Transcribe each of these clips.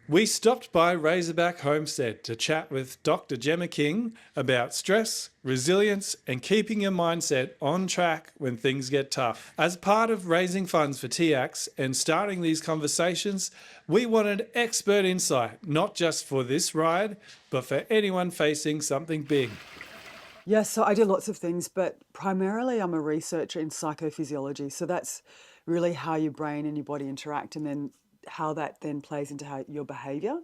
We stopped by Razorback Homestead to chat with Dr. Gemma King about stress, resilience, and keeping your mindset on track when things get tough. As part of raising funds for TIACS and starting these conversations, we wanted expert insight, not just for this ride, but for anyone facing something big. Yes, so I do lots of things, but primarily I'm a researcher in psychophysiology. So that's really how your brain and your body interact, and then how that then plays into how your behavior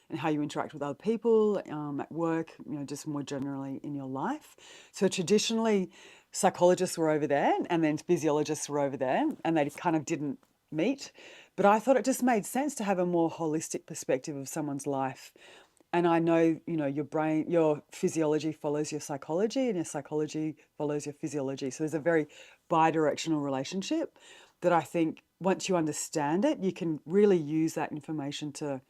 and how you interact with other people at work, just more generally in your life. So traditionally, psychologists were over there, and then physiologists were over there, and they kind of didn't meet. But I thought it just made sense to have a more holistic perspective of someone's life. And I know, your brain, your physiology follows your psychology, and your psychology follows your physiology. So there's a very bi-directional relationship that I think once you understand it, you can really use that information to,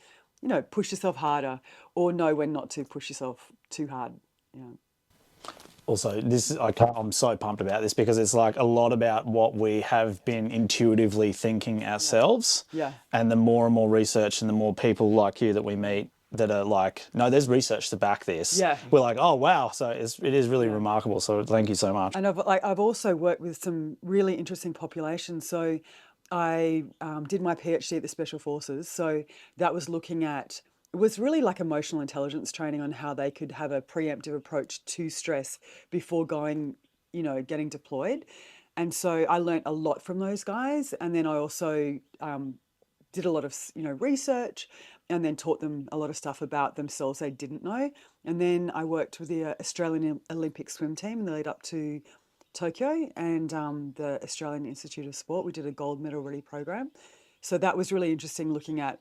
push yourself harder, or know when not to push yourself too hard. Yeah. Also, I'm so pumped about this because it's like a lot about what we have been intuitively thinking ourselves. Yeah. And the more and more research and the more people like you that we meet that are like, no, there's research to back this. Yeah. We're like, oh wow, so it is really remarkable. So thank you so much. And I've also worked with some really interesting populations. So I did my PhD at the Special Forces. So that was looking at, it was really like emotional intelligence training on how they could have a preemptive approach to stress before going, getting deployed. And so I learnt a lot from those guys. And then I also did a lot of research, and then taught them a lot of stuff about themselves they didn't know. And then I worked with the Australian Olympic swim team in the lead up to Tokyo, and the Australian Institute of Sport. We did a gold medal ready program. So that was really interesting, looking at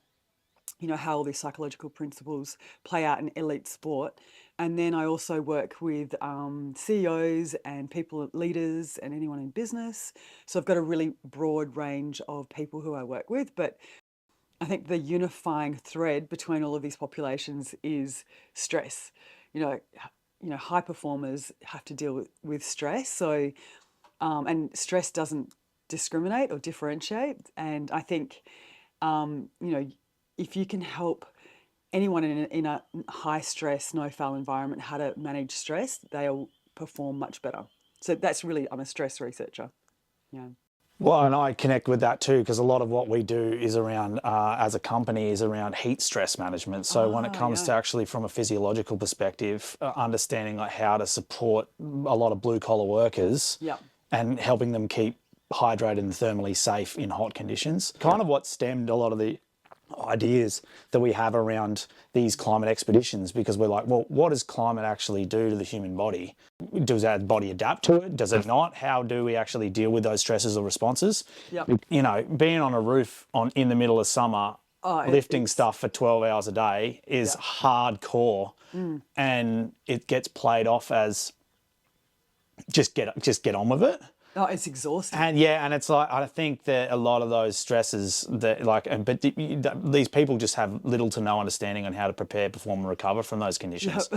how all these psychological principles play out in elite sport. And then I also work with CEOs and people, leaders, and anyone in business. So I've got a really broad range of people who I work with. But I think the unifying thread between all of these populations is stress. High performers have to deal with stress. So, and stress doesn't discriminate or differentiate. And I think, if you can help anyone in a high stress, no fail environment how to manage stress, they'll perform much better. So that's really, I'm a stress researcher. Yeah. Well, and I connect with that too, because a lot of what we do is around, as a company, is around heat stress management. So when it comes to actually from a physiological perspective, understanding like how to support a lot of blue collar workers and helping them keep hydrated and thermally safe in hot conditions. Kind of what stemmed a lot of the ideas that we have around these climate expeditions, because we're like, well, what does climate actually do to the human body? Does our body adapt to it? Does it not? How do we actually deal with those stresses or responses? Being on a roof in the middle of summer, lifting stuff for 12 hours a day is hardcore, and it gets played off as just get on with it. Oh, it's exhausting. And it's like, I think that a lot of those stresses these people just have little to no understanding on how to prepare, perform, and recover from those conditions.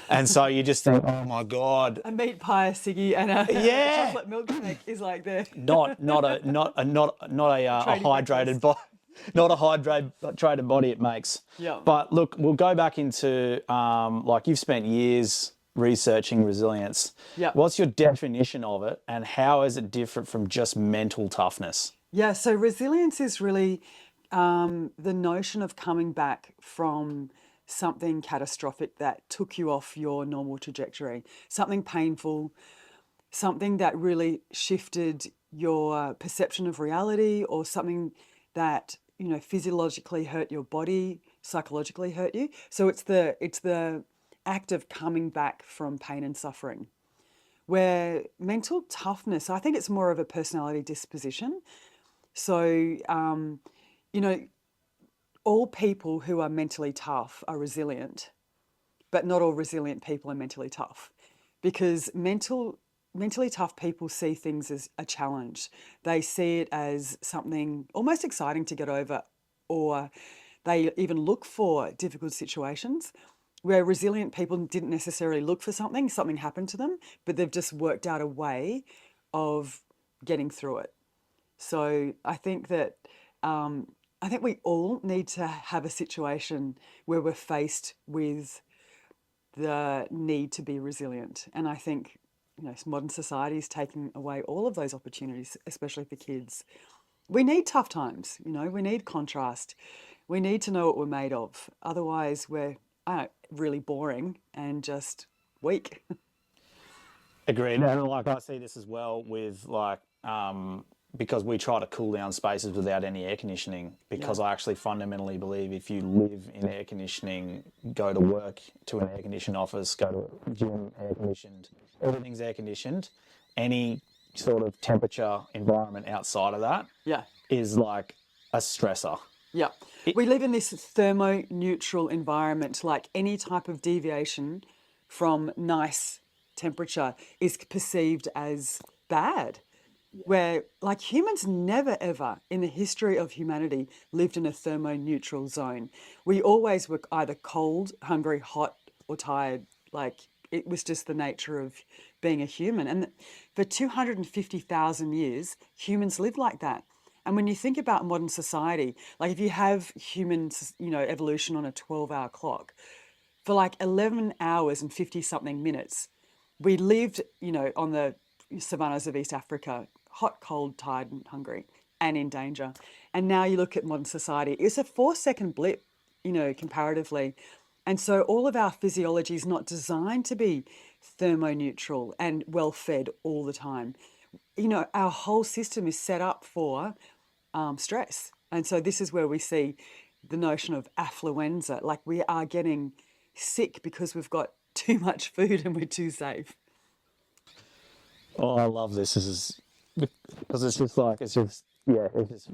And so you just think, oh my God. A meat pie, a ciggy, and a chocolate milkshake is like the not a hydrated body. Not a hydrated body it makes. Yeah. But look, we'll go back into like you've spent years researching resilience. Yeah. What's your definition of it, and how is it different from just mental toughness? Yeah, so resilience is really the notion of coming back from something catastrophic that took you off your normal trajectory, something painful, something that really shifted your perception of reality, or something that physiologically hurt your body, psychologically hurt you. So it's the act of coming back from pain and suffering. Where mental toughness, I think it's more of a personality disposition. So, all people who are mentally tough are resilient, but not all resilient people are mentally tough, because mentally tough people see things as a challenge. They see it as something almost exciting to get over, or they even look for difficult situations. Where resilient people didn't necessarily look for something happened to them, but they've just worked out a way of getting through it. So I think that I think we all need to have a situation where we're faced with the need to be resilient. And I think, modern society is taking away all of those opportunities, especially for kids. We need tough times, we need contrast. We need to know what we're made of. Otherwise, we're really boring and just weak. Agreed. And like I see this as well with because we try to cool down spaces without any air conditioning, because I actually fundamentally believe if you live in air conditioning, go to work to an air conditioned office, go to a gym air conditioned, everything's air conditioned, any sort of temperature environment outside of that Yeah. is like a stressor. Yeah. We live in this thermo-neutral environment. Like any type of deviation from nice temperature is perceived as bad. Where, like, humans never ever in the history of humanity lived in a thermo-neutral zone. We always were either cold, hungry, hot, or tired. Like, it was just the nature of being a human. And for 250,000 years, humans lived like that. And when you think about modern society, like if you have humans, evolution on a 12-hour clock, for like 11 hours and 50 something minutes, we lived, on the savannas of East Africa, hot, cold, tired, and hungry, and in danger. And now you look at modern society, it's a 4-second blip, comparatively. And so all of our physiology is not designed to be thermoneutral and well fed all the time. Our whole system is set up for stress. And so this is where we see the notion of affluenza, like we are getting sick because we've got too much food and we're too safe. Oh, I love this. This is because I guess we're just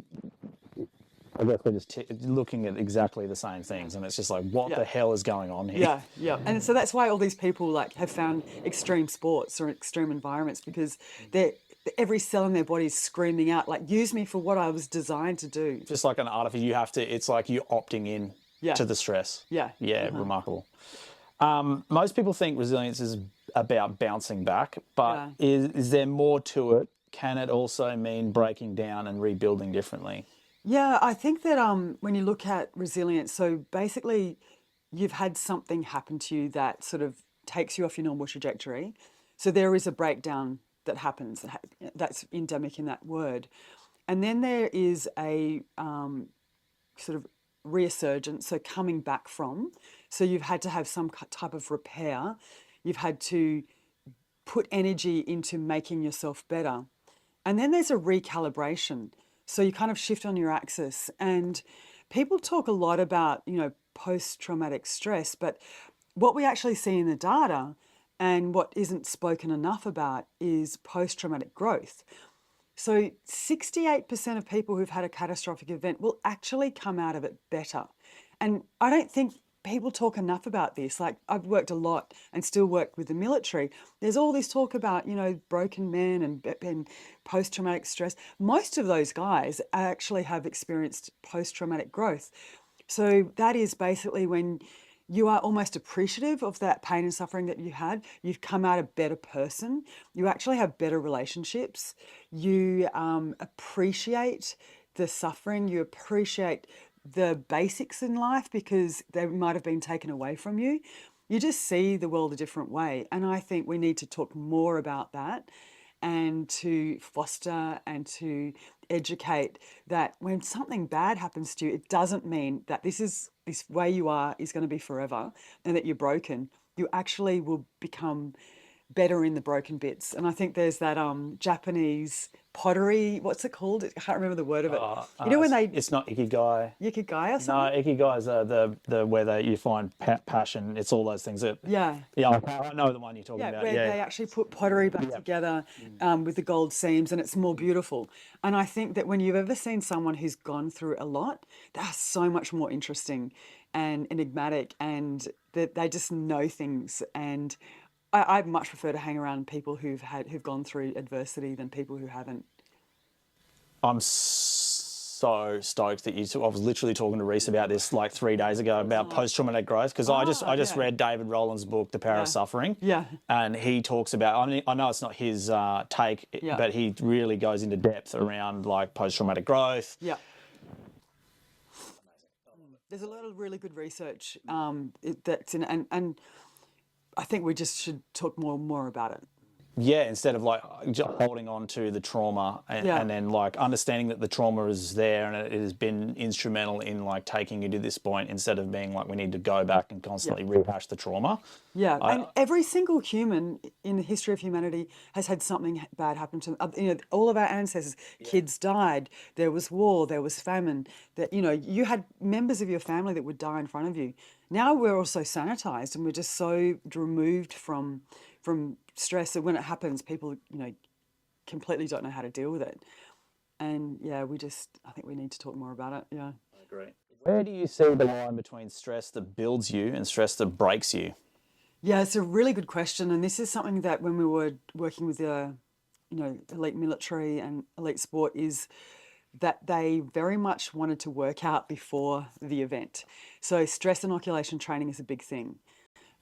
looking at exactly the same things, and it's just like, what the hell is going on here? Yeah, yeah. And so that's why all these people like have found extreme sports or extreme environments, because every cell in their body is screaming out, like, use me for what I was designed to do. Just like an artifice, it's like you're opting in to the stress. Yeah. Yeah, remarkable. Most people think resilience is about bouncing back, but is there more to it? Can it also mean breaking down and rebuilding differently? Yeah, I think that when you look at resilience, so basically you've had something happen to you that sort of takes you off your normal trajectory. So there is a breakdown that happens, that's endemic in that word. And then there is a sort of resurgence, so coming back from. So you've had to have some type of repair. You've had to put energy into making yourself better. And then there's a recalibration. So you kind of shift on your axis. And people talk a lot about, post-traumatic stress, but what we actually see in the data and what isn't spoken enough about is post-traumatic growth. So 68% of people who've had a catastrophic event will actually come out of it better. And I don't think people talk enough about this. Like, I've worked a lot and still work with the military. There's all this talk about, broken men and post-traumatic stress. Most of those guys actually have experienced post-traumatic growth. So that is basically when you are almost appreciative of that pain and suffering that you had. You've come out a better person. You actually have better relationships. You appreciate the suffering. You appreciate the basics in life because they might have been taken away from you. You just see the world a different way. And I think we need to talk more about that and to foster and to educate that when something bad happens to you, it doesn't mean that this way you are is going to be forever and that you're broken. You actually will become better in the broken bits. And I think there's that Japanese pottery, what's it called? I can't remember the word of it. When it's not ikigai. Ikigai or something? No, ikigai is the where you find passion. It's all those things that. Yeah. Yeah, I know the one you're talking about. Where they actually put pottery back together with the gold seams, and it's more beautiful. And I think that when you've ever seen someone who's gone through a lot, they're so much more interesting and enigmatic, and that they just know things. And I much prefer to hang around people who've gone through adversity than people who haven't. I'm so stoked that I was literally talking to Reese about this like 3 days ago about post-traumatic growth, because I just read David Rowland's book, The Power of Suffering. Yeah. And he talks about, I know it's not his take, but he really goes into depth around like post-traumatic growth. Yeah. There's a lot of really good research that's in, and I think we just should talk more about it. Yeah, instead of like just holding on to the trauma Yeah. and then like understanding that the trauma is there and it has been instrumental in like taking you to this point, instead of being like we need to go back and constantly rehash the trauma. Yeah, and every single human in the history of humanity has had something bad happen to them. You know, all of our ancestors, kids died, there was war, there was famine, that, you know, you had members of your family that would die in front of you. Now we're all so sanitized and we're just so removed from stress that when it happens, people, you know, completely don't know how to deal with it. And yeah, I think we need to talk more about it. Yeah. I agree. Where do you see the line between stress that builds you and stress that breaks you? Yeah, it's a really good question, and this is something that when we were working with the, you know, elite military and elite sport, is that they very much wanted to work out before the event. So stress inoculation training is a big thing.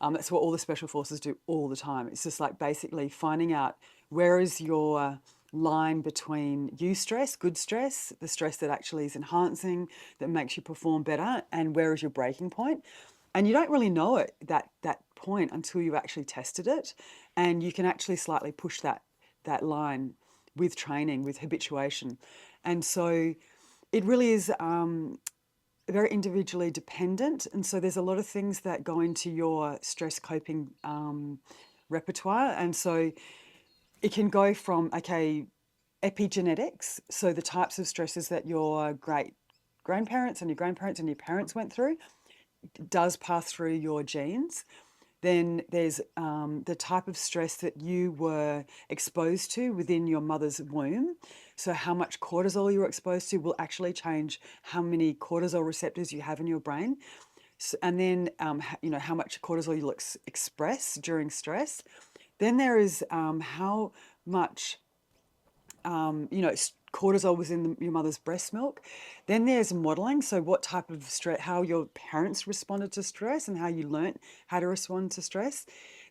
That's what all the special forces do all the time. It's just like basically finding out where is your line between eustress, good stress, the stress that actually is enhancing, that makes you perform better, and where is your breaking point. And you don't really know it, that point, until you've actually tested it. And you can actually slightly push that line with training, with habituation. And so it really is very individually dependent. And so there's a lot of things that go into your stress coping repertoire. And so it can go from, okay, epigenetics, so the types of stresses that your great grandparents and your grandparents and your parents went through does pass through your genes. Then there's the type of stress that you were exposed to within your mother's womb. So how much cortisol you were exposed to will actually change how many cortisol receptors you have in your brain. So, and then, you know, how much cortisol you'll express during stress. Then there is how much, you know, cortisol was in your mother's breast milk. Then there's modeling, so what type of stress, how your parents responded to stress and how you learnt how to respond to stress.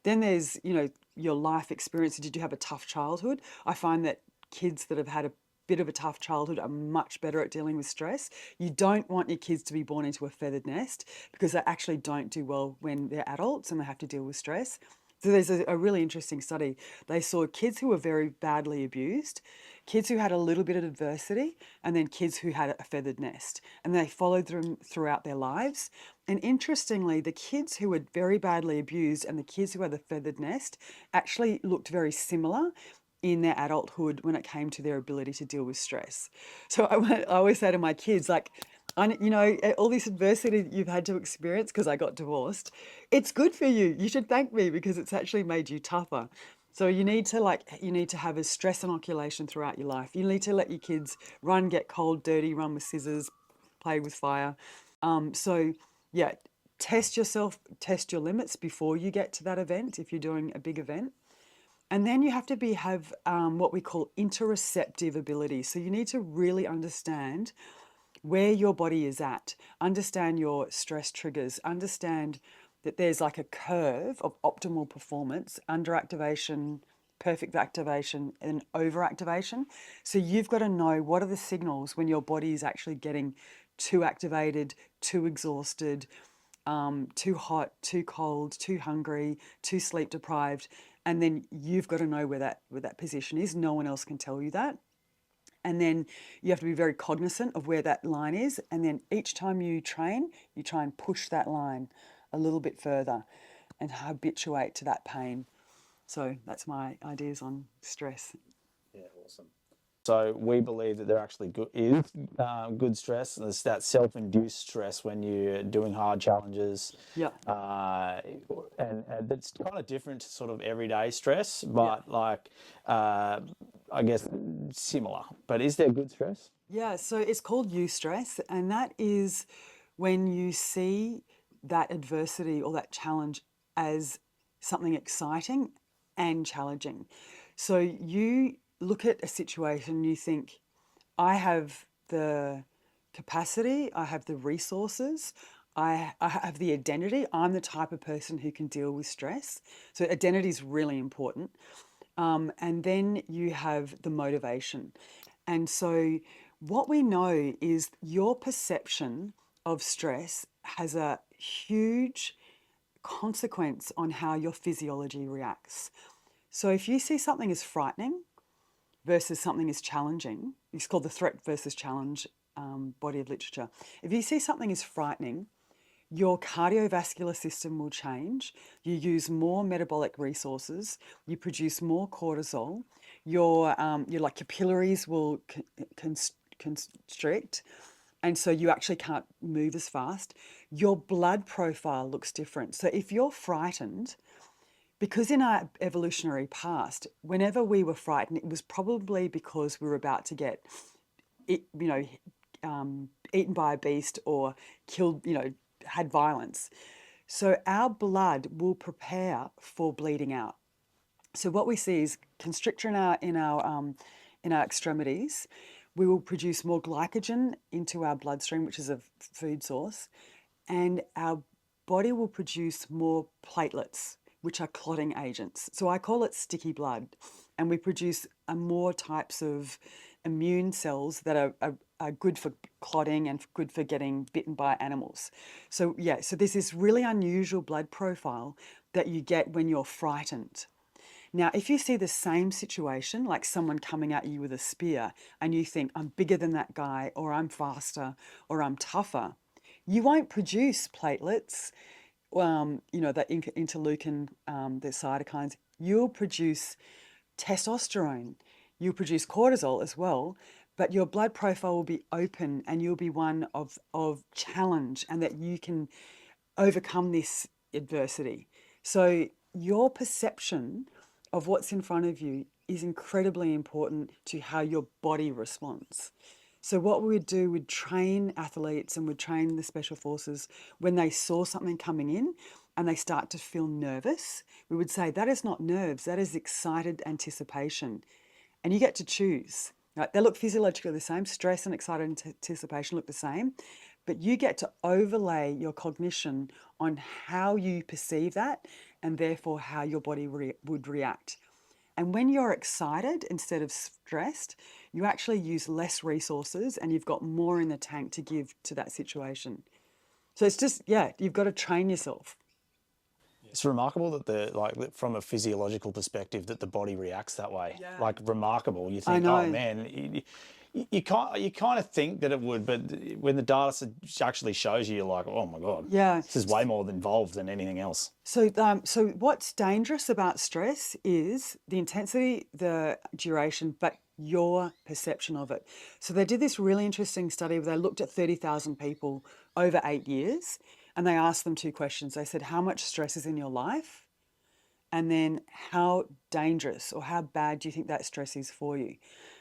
Then there's, you know, your life experience. Did you have a tough childhood? I find that kids that have had a bit of a tough childhood are much better at dealing with stress. You don't want your kids to be born into a feathered nest, because they actually don't do well when they're adults and they have to deal with stress. So there's a really interesting study. They saw kids who were very badly abused, kids who had a little bit of adversity, and then kids who had a feathered nest. And they followed them throughout their lives. And interestingly, the kids who were very badly abused and the kids who had the feathered nest actually looked very similar in their adulthood when it came to their ability to deal with stress. So I always say to my kids, like, you know, all this adversity that you've had to experience because I got divorced, it's good for you. You should thank me because it's actually made you tougher. So you need to have a stress inoculation throughout your life. You need to let your kids run, get cold, dirty, run with scissors, play with fire. So yeah, test yourself, test your limits before you get to that event if you're doing a big event. And then you have to have what we call interoceptive ability. So you need to really understand where your body is at, understand your stress triggers, understand that there's like a curve of optimal performance, underactivation, perfect activation, and overactivation. So you've got to know what are the signals when your body is actually getting too activated, too exhausted, too hot, too cold, too hungry, too sleep deprived. And then you've got to know where that position is. No one else can tell you that. And then you have to be very cognizant of where that line is. And then each time you train, you try and push that line a little bit further and habituate to that pain. So that's my ideas on stress. Yeah, awesome. So we believe that there actually is good stress. There's that self-induced stress when you're doing hard challenges. Yeah. And it's kind of different to sort of everyday stress, but I guess similar. But is there good stress? Yeah, so it's called eustress, and that is when you see that adversity or that challenge as something exciting and challenging. So you look at a situation, you think, I have the capacity, I have the resources, I have the identity, I'm the type of person who can deal with stress. So identity is really important. And then you have the motivation. And so what we know is your perception of stress has a huge consequence on how your physiology reacts. So if you see something as frightening versus something as challenging, it's called the threat versus challenge body of literature. If you see something as frightening, your cardiovascular system will change. You use more metabolic resources. You produce more cortisol. Your capillaries will constrict, and so you actually can't move as fast. Your blood profile looks different. So if you're frightened, because in our evolutionary past, whenever we were frightened, it was probably because we were about to get it, eaten by a beast or killed, had violence. So our blood will prepare for bleeding out. So what we see is constrictor in our extremities. We will produce more glycogen into our bloodstream, which is a food source, and our body will produce more platelets, which are clotting agents. So I call it sticky blood, and we produce more types of immune cells that are good for clotting and good for getting bitten by animals. So yeah, so there's this really unusual blood profile that you get when you're frightened. Now, if you see the same situation, like someone coming at you with a spear, and you think, I'm bigger than that guy, or I'm faster, or I'm tougher, you won't produce platelets, that interleukin, the cytokines. You'll produce testosterone. You'll produce cortisol as well, but your blood profile will be open and you'll be one of challenge and that you can overcome this adversity. So your perception of what's in front of you is incredibly important to how your body responds. So what we would do, we'd train athletes and we'd train the special forces when they saw something coming in and they start to feel nervous. We would say, that is not nerves, that is excited anticipation. And you get to choose. Right? They look physiologically the same, stress and excited anticipation look the same, but you get to overlay your cognition on how you perceive that and therefore how your body would react. And when you're excited instead of stressed, you actually use less resources and you've got more in the tank to give to that situation. So it's just, yeah, you've got to train yourself. It's remarkable that from a physiological perspective that the body reacts that way. Yeah. Like remarkable. You I think, know. oh man, you kind of think that it would, but when the data actually shows you, you're like, oh my god, Yeah. this is way more involved than anything else. So what's dangerous about stress is the intensity, the duration, but your perception of it. So they did this really interesting study where they looked at 30,000 people over 8 years, and they asked them two questions. They said, how much stress is in your life? And then how dangerous or how bad do you think that stress is for you?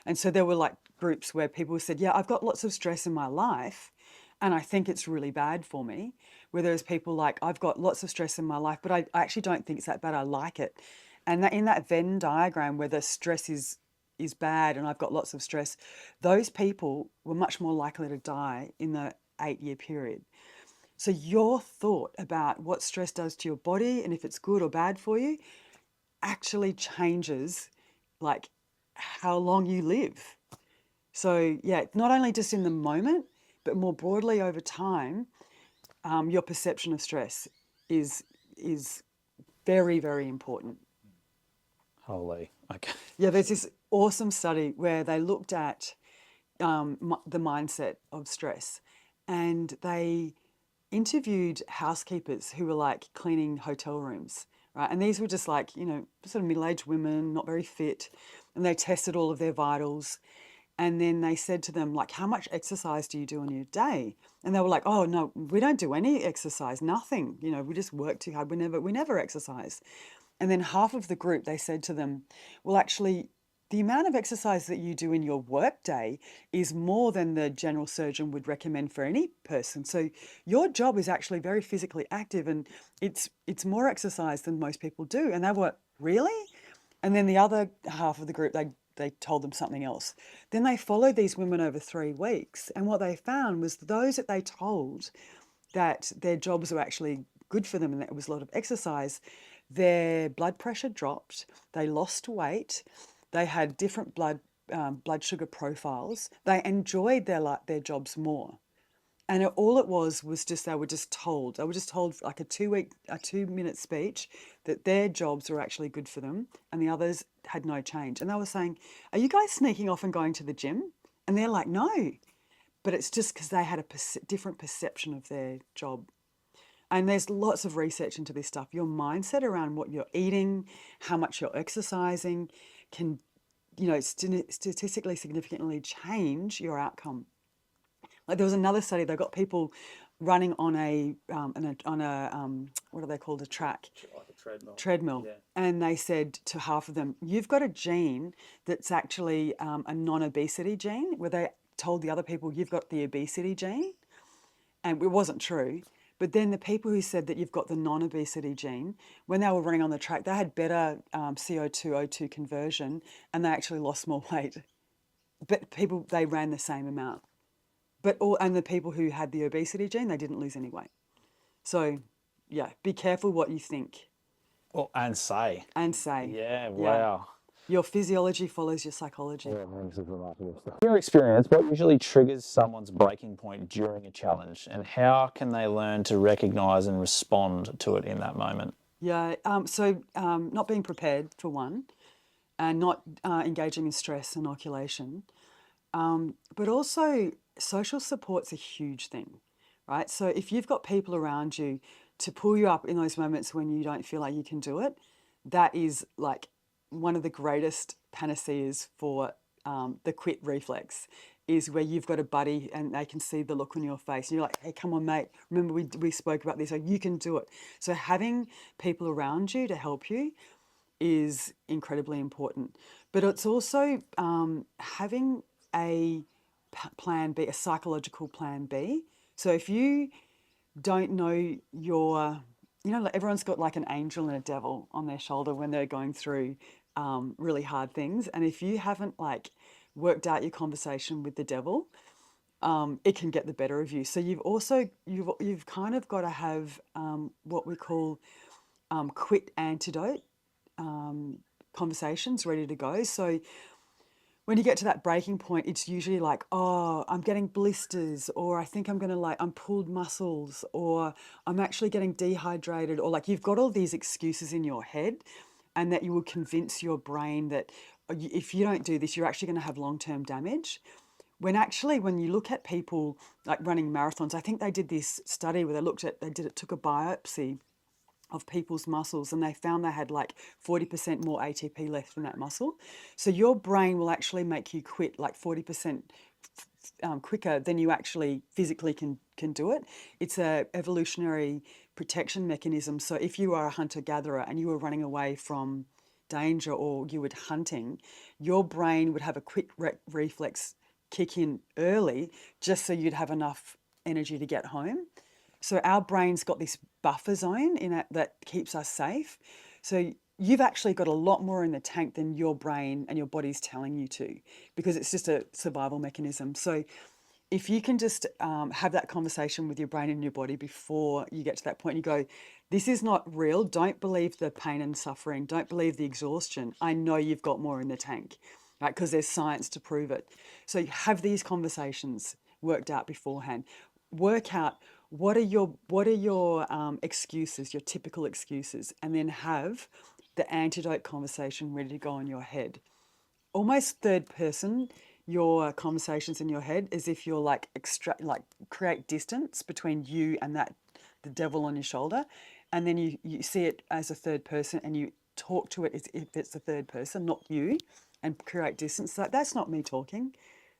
And so there were like groups where people said, yeah, I've got lots of stress in my life and I think it's really bad for me. Where there's people like, I've got lots of stress in my life, but I actually don't think it's that bad. I like it. And that in that Venn diagram where the stress is bad and I've got lots of stress, those people were much more likely to die in the 8-year period. So your thought about what stress does to your body and if it's good or bad for you actually changes like how long you live. So yeah, not only just in the moment, but more broadly over time, your perception of stress is very, very important. Holy, okay. Yeah, there's this awesome study where they looked at the mindset of stress, and they interviewed housekeepers who were like cleaning hotel rooms, right? And these were just like, sort of middle-aged women, not very fit, and they tested all of their vitals. And then they said to them, like, how much exercise do you do in your day? And they were like, oh, no, we don't do any exercise, nothing. We just work too hard. We never exercise. And then half of the group, they said to them, well, actually, the amount of exercise that you do in your work day is more than the general surgeon would recommend for any person. So your job is actually very physically active and it's more exercise than most people do. And they were, really? And then the other half of the group, they told them something else. Then they followed these women over 3 weeks. And what they found was those that they told that their jobs were actually good for them and that it was a lot of exercise, their blood pressure dropped, they lost weight, they had different blood sugar profiles, they enjoyed their jobs more. And all it was just they were just told. They were just told like a 2-minute speech that their jobs were actually good for them, and the others had no change. And they were saying, "Are you guys sneaking off and going to the gym?" And they're like, "No," but it's just because they had a different perception of their job. And there's lots of research into this stuff. Your mindset around what you're eating, how much you're exercising, can, statistically significantly change your outcome. Like there was another study. They got people running on what are they called, a track, Like a treadmill, Yeah. and they said to half of them, "You've got a gene that's actually a non-obesity gene," where they told the other people, "You've got the obesity gene," and it wasn't true. But then the people who said that you've got the non-obesity gene, when they were running on the track, they had better CO2 O2 conversion, and they actually lost more weight. But they ran the same amount. And the people who had the obesity gene, they didn't lose any weight. So, yeah, be careful what you think Well, and say. and say. Yeah, wow. Your physiology follows your psychology. In your experience, what usually triggers someone's breaking point during a challenge, and how can they learn to recognise and respond to it in that moment? Yeah, not being prepared for one, and not engaging in stress inoculation, but also social support's a huge thing, right? So if you've got people around you to pull you up in those moments when you don't feel like you can do it, that is like one of the greatest panaceas for the quit reflex, is where you've got a buddy and they can see the look on your face and you're like, "Hey, come on, mate, remember we spoke about this, like you can do it." So having people around you to help you is incredibly important. But it's also having a plan B, a psychological plan B. So if you don't know like everyone's got like an angel and a devil on their shoulder when they're going through really hard things. And if you haven't like worked out your conversation with the devil, it can get the better of you. So you've kind of got to have what we call quit antidote conversations ready to go. So when you get to that breaking point, it's usually like, "Oh, I'm getting blisters," or "I think I'm pulled muscles," or "I'm actually getting dehydrated," or like you've got all these excuses in your head, and that you will convince your brain that if you don't do this, you're actually going to have long-term damage. When actually, when you look at people like running marathons, I think they did this study where took a biopsy of people's muscles, and they found they had like 40% more ATP left in that muscle. So your brain will actually make you quit like 40% quicker than you actually physically can do it. It's a evolutionary protection mechanism. So if you are a hunter-gatherer and you were running away from danger, or you were hunting, your brain would have a quick reflex kick in early just so you'd have enough energy to get home. So our brain's got this buffer zone in it that keeps us safe. So you've actually got a lot more in the tank than your brain and your body's telling you to, because it's just a survival mechanism. So if you can just have that conversation with your brain and your body before you get to that point, you go, "This is not real. Don't believe the pain and suffering. Don't believe the exhaustion. I know you've got more in the tank," right? Because there's science to prove it. So you have these conversations worked out beforehand. Work out what are your excuses, your typical excuses, and then have the antidote conversation ready to go in your head. Almost third person your conversations in your head, as if you're like create distance between you and the devil on your shoulder, and then you see it as a third person and you talk to it as if it's a third person, not you, and create distance. That's not me talking.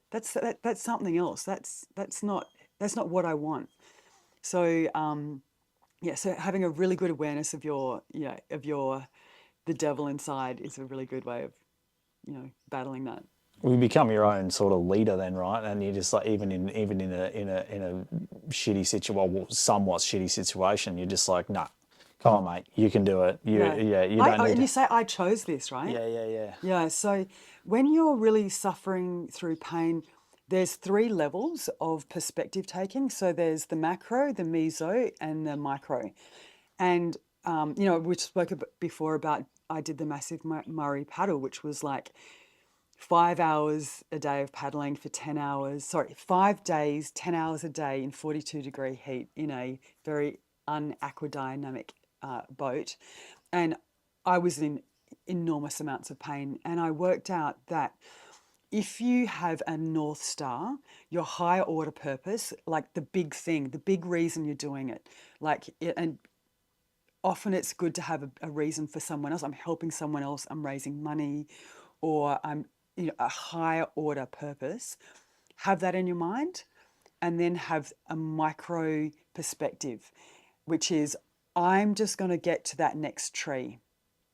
That's something else. That's not what I want. So so having a really good awareness of the devil inside is a really good way of battling that. You become your own sort of leader then, right? And you just like even in a shitty situation, well, somewhat shitty situation, you're just like, "Nah, come on, mate, you can do it." You don't need and to. you say, "I chose this," right? Yeah. Yeah. So when you're really suffering through pain, there's 3 levels of perspective taking. So there's the macro, the meso, and the micro. And we spoke before about I did the massive Murray paddle, which was like 5 hours a day of paddling for 10 hours, sorry, 5 days, 10 hours a day in 42-degree heat in a very unaquadynamic boat. And I was in enormous amounts of pain. And I worked out that if you have a North Star, your higher order purpose, like the big thing, the big reason you're doing it, and often it's good to have a reason for someone else. I'm helping someone else, I'm raising money, or I'm, a higher order purpose. Have that in your mind, and then have a micro perspective, which is I'm just going to get to that next tree,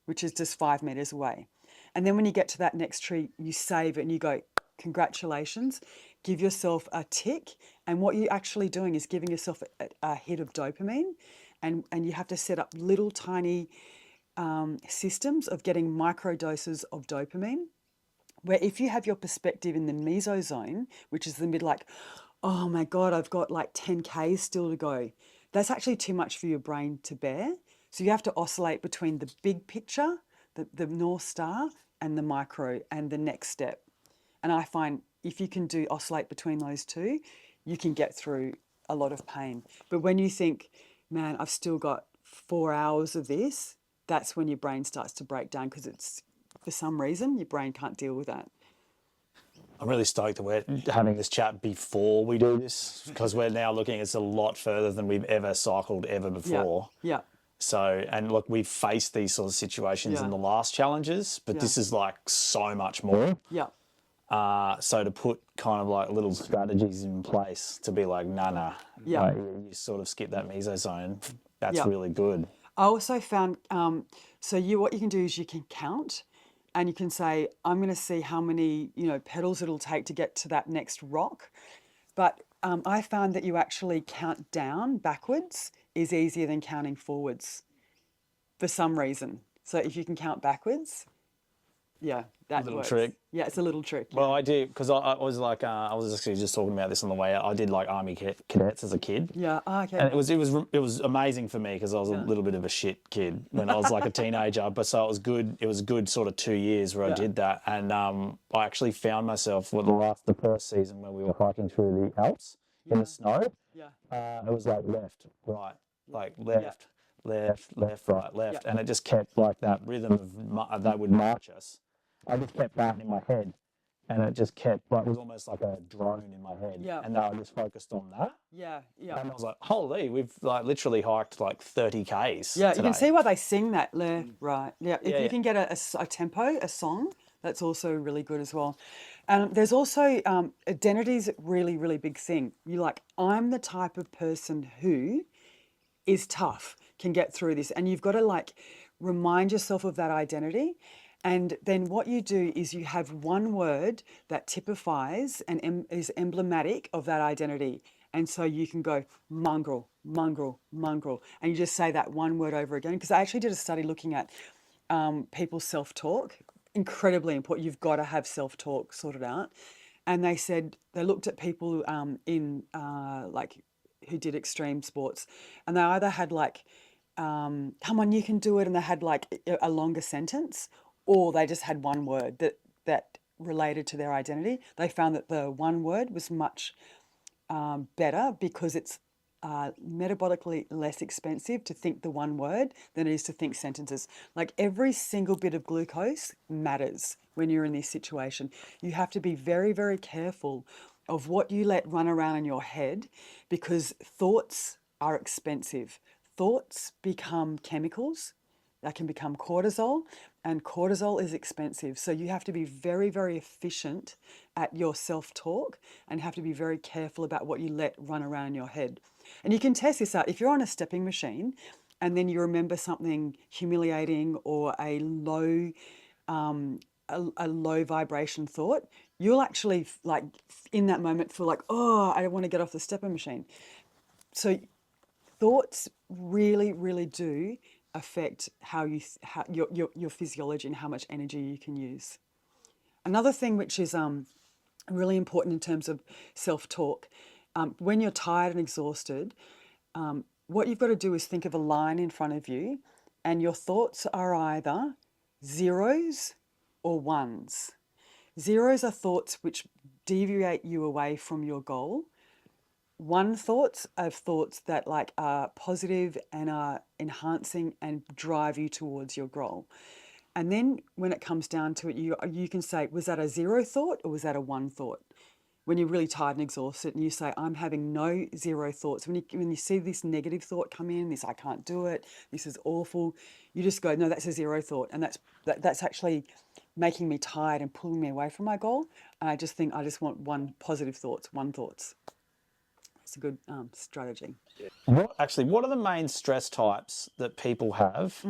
which is just 5 meters away. And then when you get to that next tree, you save it and you go, congratulations, give yourself a tick. And what you're actually doing is giving yourself a hit of dopamine. And you have to set up little tiny systems of getting micro doses of dopamine, where if you have your perspective in the mesozone, which is the mid, like, oh my God, I've got like 10Ks still to go. That's actually too much for your brain to bear. So you have to oscillate between the big picture, the North Star, and the micro and the next step. And I find if you can oscillate between those two, you can get through a lot of pain. But when you think, man, I've still got 4 hours of this, that's when your brain starts to break down, because it's, for some reason, your brain can't deal with that. I'm really stoked that we're having this chat before we do this, because we're now looking, it's a lot further than we've ever cycled ever before. Yeah. So, and look, we've faced these sort of situations in the last challenges, but this is like so much more. Yeah. So to put kind of like little strategies in place to be like, nah, Yeah. like, you sort of skip that mesozone. That's really good. I also found, what you can do is you can count, and you can say, I'm going to see how many, pedals it'll take to get to that next rock. But I found that you actually count down backwards is easier than counting forwards for some reason. So if you can count backwards, that Little works. trick. Yeah, it's a little trick. Well, I did, because I was like, I was actually just talking about this on the way out. I did like Army cadets as a kid. Yeah, okay. And it was amazing for me, because I was a little bit of a shit kid when I was like a teenager. But so it was good. It was a good sort of 2 years where I did that. And I actually found myself the first season when we were hiking through the Alps in the snow. Yeah. It was like left, right, like left, left, right, left. And it just kept like that rhythm of they would march us. I just kept that in my head. And it just kept, like, it was almost like a drone in my head. Yeah. And I just focused on that. Yeah. And I was like, holy, we've like literally hiked like 30 Ks. Yeah, today. you can see why they sing that left, right. Yeah, if Yeah, you can get a tempo, a song, that's also really good as well. And there's also, identity's a really, really big thing. You're like, I'm the type of person who is tough, can get through this. And you've got to like remind yourself of that identity. And then what you do is you have one word that typifies and is emblematic of that identity. And so you can go mongrel, mongrel, mongrel. And you just say that one word over again. Because I actually did a study looking at people's self-talk. Incredibly important. You've got to have self-talk sorted out. And they said, they looked at people who did extreme sports. And they either had like, come on, you can do it. And they had like a longer sentence, or they just had one word that related to their identity. They found that the one word was much better, because it's metabolically less expensive to think the one word than it is to think sentences. Like every single bit of glucose matters when you're in this situation. You have to be very, very careful of what you let run around in your head, because thoughts are expensive. Thoughts become chemicals. That can become cortisol, and cortisol is expensive. So you have to be very, very efficient at your self-talk, and have to be very careful about what you let run around in your head. And you can test this out. If you're on a stepping machine and then you remember something humiliating or a low vibration thought, you'll actually like in that moment feel like, oh, I don't want to get off the stepping machine. So thoughts really, really do affect how your physiology and how much energy you can use. Another thing which is really important in terms of self-talk, when you're tired and exhausted, what you've got to do is think of a line in front of you, and your thoughts are either zeros or ones. Zeros are thoughts which deviate you away from your goal. One thoughts are thoughts that like are positive and are enhancing and drive you towards your goal. And then when it comes down to it, you can say, was that a zero thought or was that a one thought? When you're really tired and exhausted and you say, I'm having no zero thoughts. When you see this negative thought come in, this I can't do it, this is awful, you just go, no, that's a zero thought. And that's actually making me tired and pulling me away from my goal. And I just think I just want one positive thoughts, one thoughts. It's a good strategy. What are the main stress types that people have,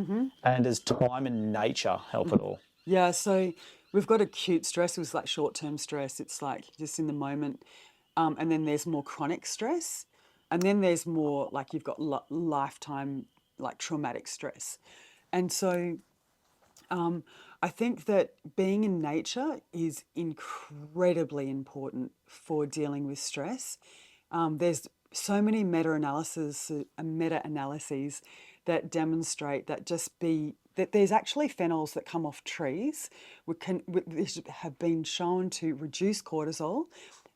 and does time and nature help at all? Yeah, so we've got acute stress, it was like short-term stress. It's like just in the moment. And then there's more chronic stress. And then there's more like you've got lifetime, like traumatic stress. And so I think that being in nature is incredibly important for dealing with stress. There's so many meta-analyses that demonstrate that that there's actually phenols that come off trees which have been shown to reduce cortisol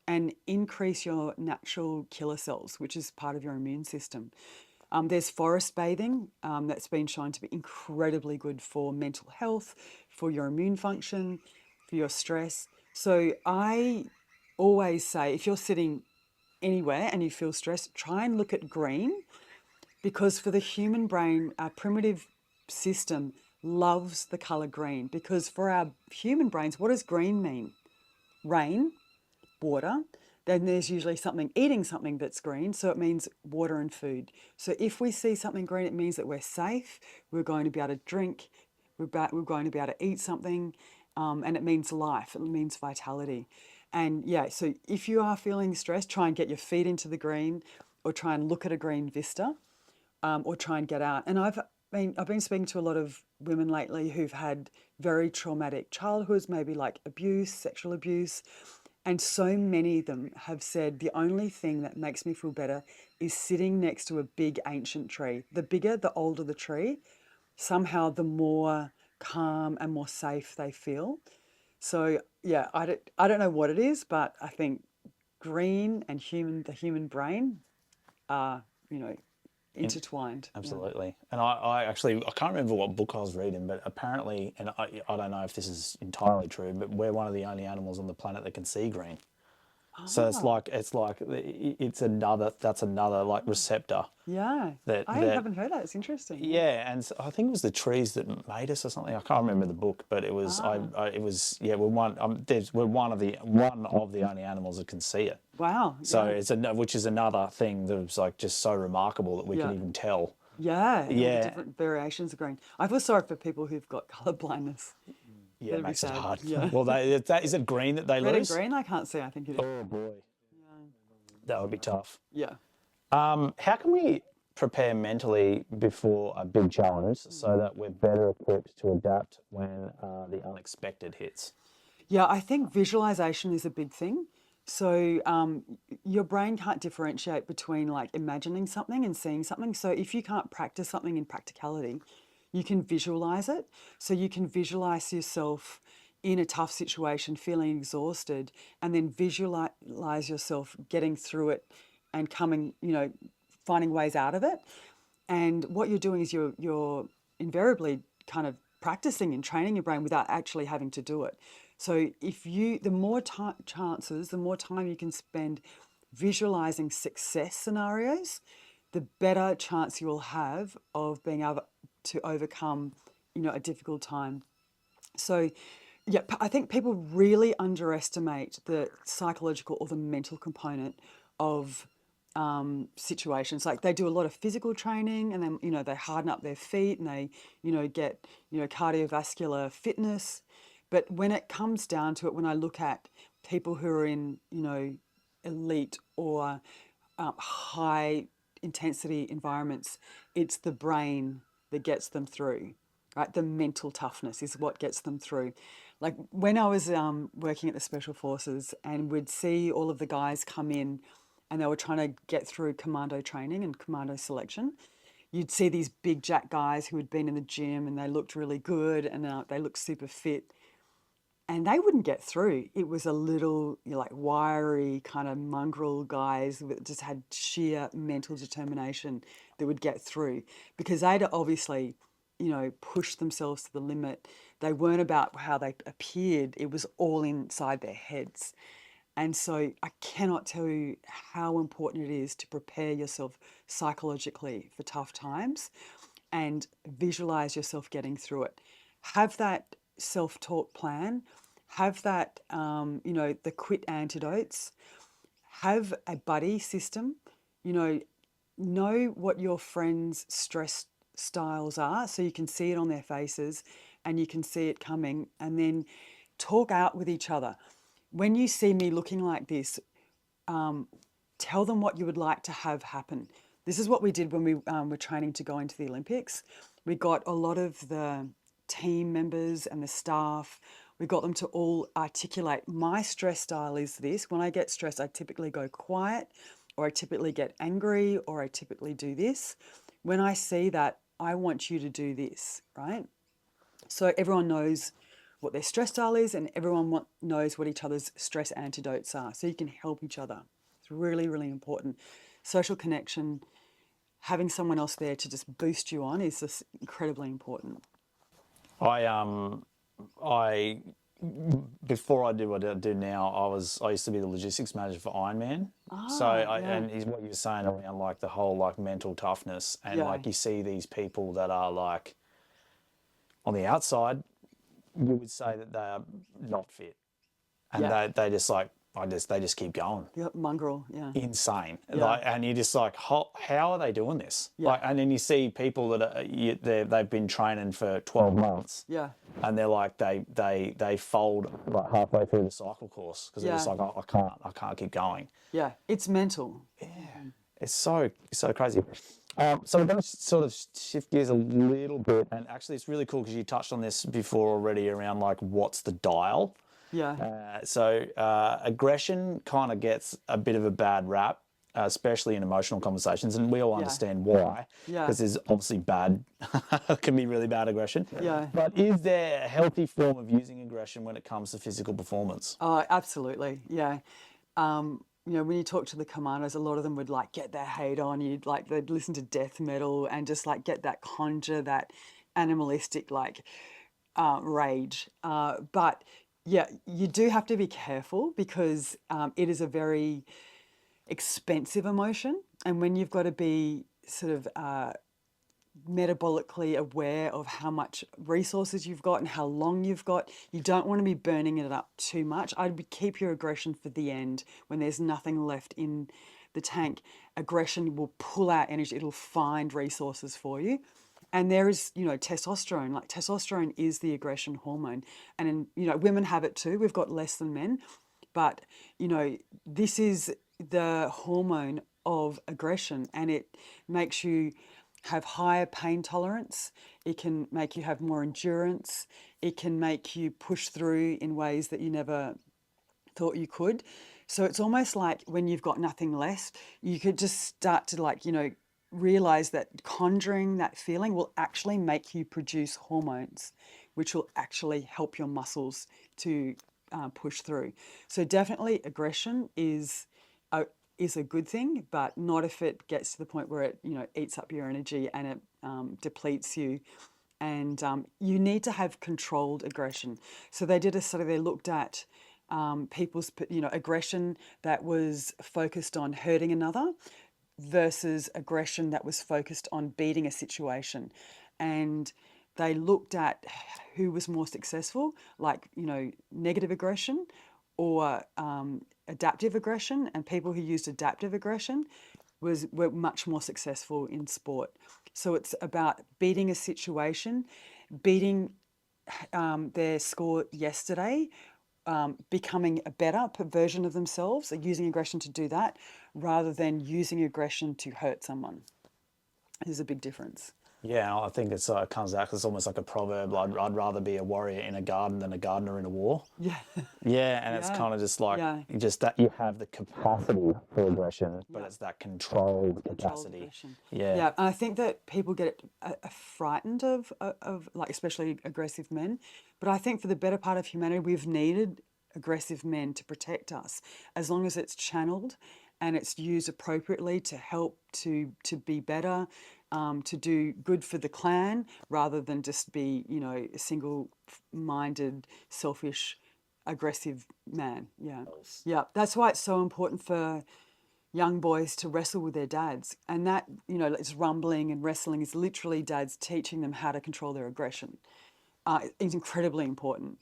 and increase your natural killer cells, which is part of your immune system. There's forest bathing that's been shown to be incredibly good for mental health, for your immune function, for your stress. So I always say, if you're sitting anywhere and you feel stressed, try and look at green, because for the human brain, our primitive system loves the color green, because for our human brains, what does green mean? Rain, water. Then there's usually eating something that's green, so it means water and food. So if we see something green, it means that we're safe, we're going to be able to drink, we're going to be able to eat something, and it means life, it means vitality. And yeah, so if you are feeling stressed, try and get your feet into the green, or try and look at a green vista, or try and get out. And I've been speaking to a lot of women lately who've had very traumatic childhoods, maybe like abuse, sexual abuse. And so many of them have said the only thing that makes me feel better is sitting next to a big ancient tree. The bigger, the older the tree, somehow the more calm and more safe they feel. So yeah, I don't know what it is, but I think green and the human brain are, intertwined. Yeah. Absolutely. And I actually, I can't remember what book I was reading, but apparently, and I don't know if this is entirely true, but we're one of the only animals on the planet that can see green. So it's another like receptor. Yeah, I haven't heard that. It's interesting. Yeah, and so I think it was the trees that made us or something. I can't remember the book, but it was we're one of the only animals that can see it. Wow. So yeah. which is another thing that's like just so remarkable that we can even tell. Yeah, Yeah. all the different variations of green. I feel sorry for people who've got colour blindness. Yeah, it makes it sad. hard. Yeah. Well, is it green that they Red and lose? green, I can't see. I think it is. Oh boy, that would be tough. Yeah. How can we prepare mentally before a big challenge so that we're better equipped to adapt when the unexpected hits? Yeah, I think visualization is a big thing. So your brain can't differentiate between like imagining something and seeing something. So if you can't practice something in practicality, you can visualize it. So you can visualize yourself in a tough situation, feeling exhausted, and then visualize yourself getting through it and coming, finding ways out of it. And what you're doing is you're invariably kind of practicing and training your brain without actually having to do it. So the more time you can spend visualizing success scenarios, the better chance you will have of being able to overcome, a difficult time. So, yeah, I think people really underestimate the psychological or the mental component of situations. Like they do a lot of physical training, and then they harden up their feet and they get cardiovascular fitness. But when it comes down to it, when I look at people who are in elite or high intensity environments, it's the brain that gets them through, right? The mental toughness is what gets them through. Like when I was working at the Special Forces, and we'd see all of the guys come in and they were trying to get through commando training and commando selection, you'd see these big jack guys who had been in the gym and they looked really good and they looked super fit. and they wouldn't get through. It was a little, like wiry kind of mongrel guys that just had sheer mental determination that would get through because they'd obviously, pushed themselves to the limit. They weren't about how they appeared. It was all inside their heads. And so I cannot tell you how important it is to prepare yourself psychologically for tough times and visualize yourself getting through it. Have that self-talk plan, have that, the quit antidotes, have a buddy system, know what your friends' stress styles are so you can see it on their faces and you can see it coming, and then talk out with each other. When you see me looking like this, tell them what you would like to have happen. This is what we did when we were training to go into the Olympics. We got a lot of the team members and the staff, we got them to all articulate, my stress style is this. When I get stressed, I typically go quiet, or I typically get angry, or I typically do this. When I see that, I want you to do this, right? So everyone knows what their stress style is, and everyone knows what each other's stress antidotes are, so you can help each other. It's really, really important. Social connection, having someone else there to just boost you on is just incredibly important. I before I did what I do now, I used to be the logistics manager for Ironman. And is what you were saying around like the whole like mental toughness, and like you see these people that are like on the outside, you would say that they are not fit, and they just like they just keep going. Yep, mongrel, Insane. Like, and you're just like, how are they doing this? Like, and then you see people that are, they've been training for 12 months. Yeah. And they're like, they fold like halfway through the cycle course because they're just like, I can't keep going. Yeah, it's mental. Yeah, it's so crazy. So we're going to sort of shift gears a little bit, and actually it's really cool because you touched on this before already around like what's the dial. Yeah. So aggression kind of gets a bit of a bad rap, especially in emotional conversations, and we all understand why. Because there's obviously can be really bad aggression. Yeah. But is there a healthy form of using aggression when it comes to physical performance? Oh, absolutely. Yeah. When you talk to the commandos, a lot of them would like get their hate on. They'd listen to death metal and just like conjure that animalistic rage. But yeah, you do have to be careful because it is a very expensive emotion. And when you've got to be sort of metabolically aware of how much resources you've got and how long you've got, you don't want to be burning it up too much. I'd keep your aggression for the end when there's nothing left in the tank. Aggression will pull out energy. It'll find resources for you. And there is, testosterone. Like testosterone is the aggression hormone. And women have it too. We've got less than men. But, this is the hormone of aggression, and it makes you have higher pain tolerance. It can make you have more endurance. It can make you push through in ways that you never thought you could. So it's almost like when you've got nothing left, you could just start to realize that conjuring that feeling will actually make you produce hormones, which will actually help your muscles to push through. So definitely aggression is a good thing, but not if it gets to the point where it eats up your energy and it depletes you. And you need to have controlled aggression. So they did a study. They looked at people's aggression that was focused on hurting another versus aggression that was focused on beating a situation. And they looked at who was more successful, negative aggression or adaptive aggression, and people who used adaptive aggression were much more successful in sport. So it's about beating a situation, beating their score yesterday, becoming a better version of themselves, using aggression to do that, rather than using aggression to hurt someone. There's a big difference. Yeah, I think it comes out 'cause it's almost like a proverb. I'd rather be a warrior in a garden than a gardener in a war. Yeah. Yeah, and it's Yeah. kind of just like Yeah. just that you have the capacity for aggression, but Yeah. it's that controlled Controlled capacity. aggression. Yeah. Yeah, and I think that people get frightened of like especially aggressive men, but I think for the better part of humanity, we've needed aggressive men to protect us as long as it's channeled and it's used appropriately to help to be better, to do good for the clan rather than just be a single-minded, selfish, aggressive man. Yeah, yeah. That's why it's so important for young boys to wrestle with their dads. And that, it's rumbling and wrestling is literally dads teaching them how to control their aggression. It's incredibly important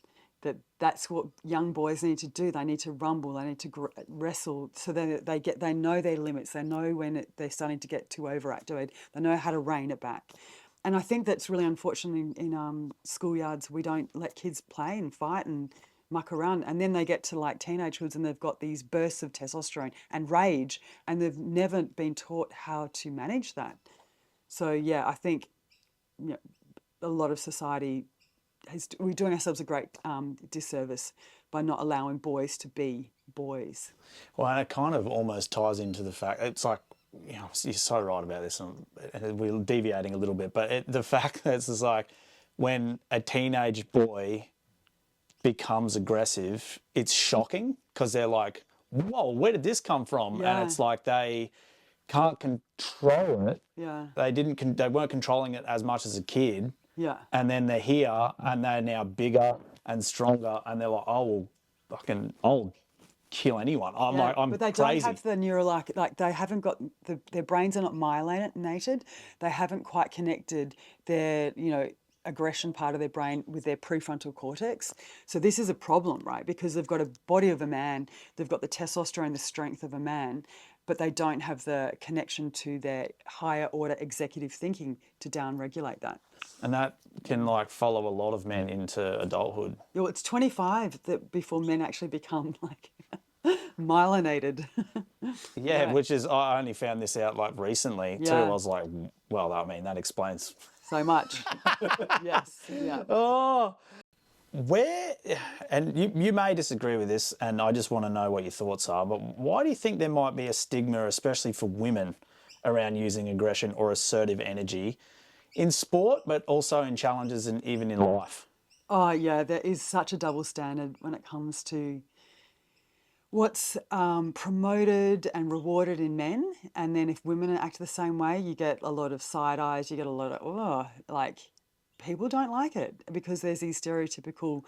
that's what young boys need to do. They need to rumble, they need to wrestle so that they know their limits. They know when they're starting to get too overactivated. They know how to rein it back. And I think that's really unfortunate in schoolyards. We don't let kids play and fight and muck around, and then they get to like teenagehoods and they've got these bursts of testosterone and rage, and they've never been taught how to manage that. So yeah, I think a lot of society we're doing ourselves a great disservice by not allowing boys to be boys. Well, and it kind of almost ties into the fact it's like, you're so right about this, and we're deviating a little bit, but the fact that it's just like when a teenage boy becomes aggressive, it's shocking because they're like, whoa, where did this come from? Yeah. And it's like they can't control it. Yeah. They weren't controlling it as much as a kid. Yeah. And then they're here and they're now bigger and stronger and they're like, oh, well, I'll kill anyone. I'm but they crazy. don't have the neural like they haven't got their brains are not myelinated. They haven't quite connected their aggression part of their brain with their prefrontal cortex. So this is a problem, right? Because they've got a body of a man, they've got the testosterone, the strength of a man, but they don't have the connection to their higher order executive thinking to down-regulate that. And that can follow a lot of men into adulthood. Well, it's 25 that before men actually become myelinated. Yeah, which is, I only found this out recently too. Yeah. I was like, well, I mean, that explains. So much. Yes. Yeah. Oh, and you may disagree with this, and I just want to know what your thoughts are, but why do you think there might be a stigma, especially for women, around using aggression or assertive energy in sport, but also in challenges and even in life? Oh, yeah, there is such a double standard when it comes to what's promoted and rewarded in men. And then if women act the same way, you get a lot of side eyes, you get a lot of, people don't like it because there's these stereotypical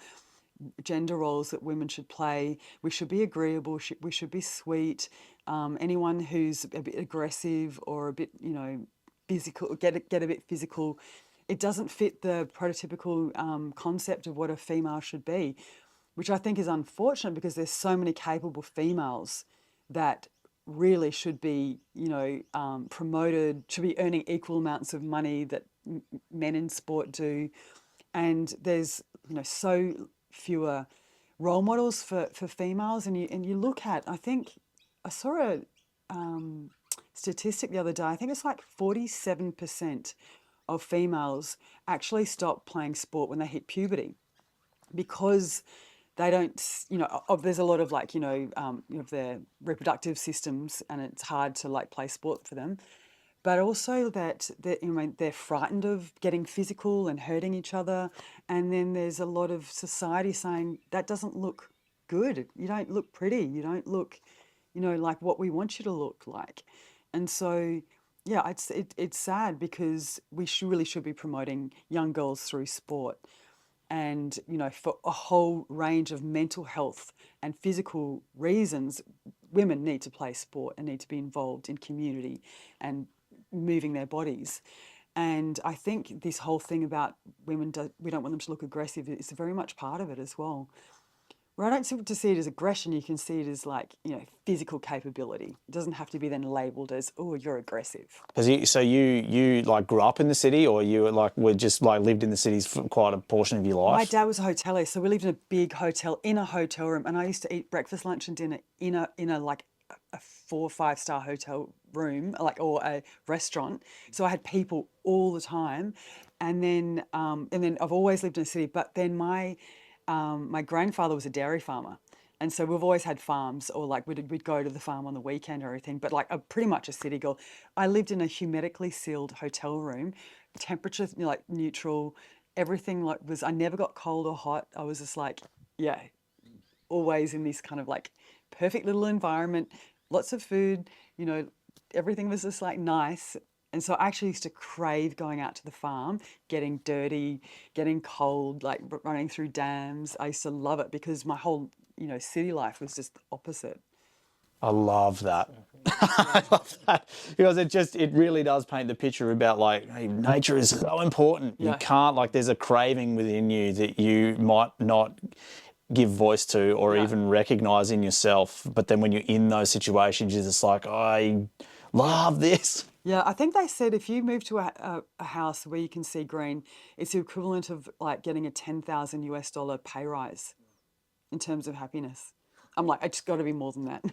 gender roles that women should play. We should be agreeable, we should be sweet. Anyone who's a bit aggressive or a bit, physical, get a bit physical, it doesn't fit the prototypical concept of what a female should be, which I think is unfortunate because there's so many capable females that really should be, promoted, should be earning equal amounts of money that men in sport do. And there's, so fewer role models for females. And you look at, I think, I saw a statistic the other day, I think it's 47% of females actually stop playing sport when they hit puberty because they don't, there's a lot of of their reproductive systems and it's hard to play sport for them. But also that they're frightened of getting physical and hurting each other. And then there's a lot of society saying that doesn't look good. You don't look pretty. You don't look, like what we want you to look like. And so, yeah, it's sad because we really should be promoting young girls through sport. And, for a whole range of mental health and physical reasons, women need to play sport and need to be involved in community and moving their bodies. And I think this whole thing about women, we don't want them to look aggressive, is very much part of it as well. Where I don't seem to see it as aggression, you can see it as physical capability. It doesn't have to be then labelled as, oh, you're aggressive. So you grew up in the city, or you were just lived in the cities for quite a portion of your life? My dad was a hotelier, so we lived in a big hotel in a hotel room, and I used to eat breakfast, lunch, and dinner in a 4 or 5 star hotel room, like, or a restaurant. So I had people all the time. And then I've always lived in a city, but then my grandfather was a dairy farmer. And so we've always had farms, or like we'd go to the farm on the weekend or everything, but like pretty much a city girl. I lived in a hermetically sealed hotel room, temperature, like neutral, everything like I never got cold or hot. I was just like, yeah, always in this kind of like perfect little environment, lots of food, everything was just like nice. And so I actually used to crave going out to the farm, getting dirty, getting cold, like running through dams. I used to love it because my whole, city life was just the opposite. I love that. I love that because it really does paint the picture about like, hey, nature is so important. You Yeah. can't, like, there's a craving within you that you might not give voice to or Yeah. even recognize in yourself. But then when you're in those situations, you're just like, I love this. Yeah, I think they said if you move to a house where you can see green, it's the equivalent of like getting a 10,000 US dollar pay rise in terms of happiness. I'm like, it's got to be more than that.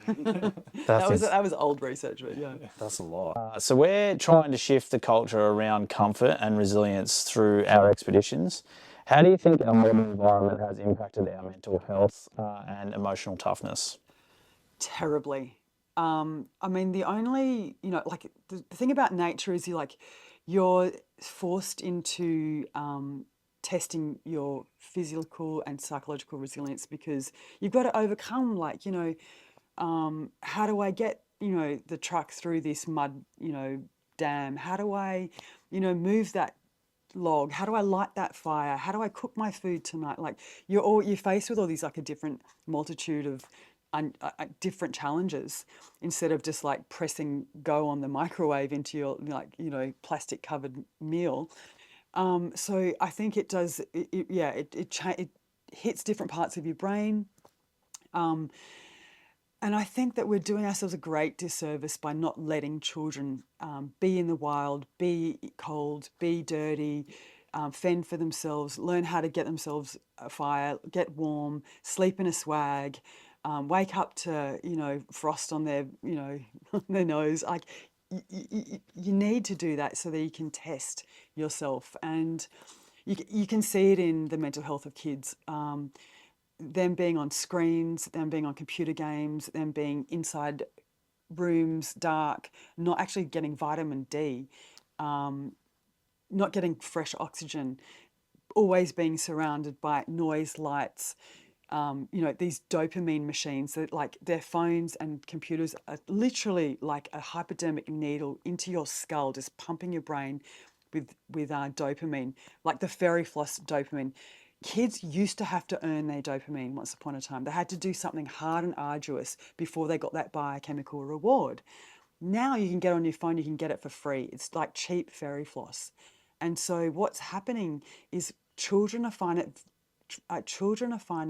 That was old research, but yeah. That's a lot. So we're trying to shift the culture around comfort and resilience through our expeditions. How do you think our modern environment has impacted our mental health and emotional toughness? Terribly. I mean, the only, like the thing about nature is you're forced into testing your physical and psychological resilience because you've got to overcome, like, how do I get, the truck through this mud, dam? How do I, move that log? How do I light that fire? How do I cook my food tonight? Like you're faced with all these like a different multitude of different challenges instead of just like pressing go on the microwave into your like plastic covered meal. So I think it does. It hits different parts of your brain. And I think that we're doing ourselves a great disservice by not letting children be in the wild, be cold, be dirty, fend for themselves, learn how to get themselves a fire, get warm, sleep in a swag, wake up to, frost on their, on their nose. Like you need to do that so that you can test yourself. And you can see it in the mental health of kids. Them being on screens, them being on computer games, them being inside rooms, dark, not actually getting vitamin D, not getting fresh oxygen, always being surrounded by noise, lights, these dopamine machines that like their phones and computers are literally like a hypodermic needle into your skull, just pumping your brain with dopamine, like the fairy floss dopamine. Kids used to have to earn their dopamine once upon a time. They had to do something hard and arduous before they got that biochemical reward. Now you can get on your phone, you can get it for free. It's like cheap fairy floss. And so what's happening is children are finding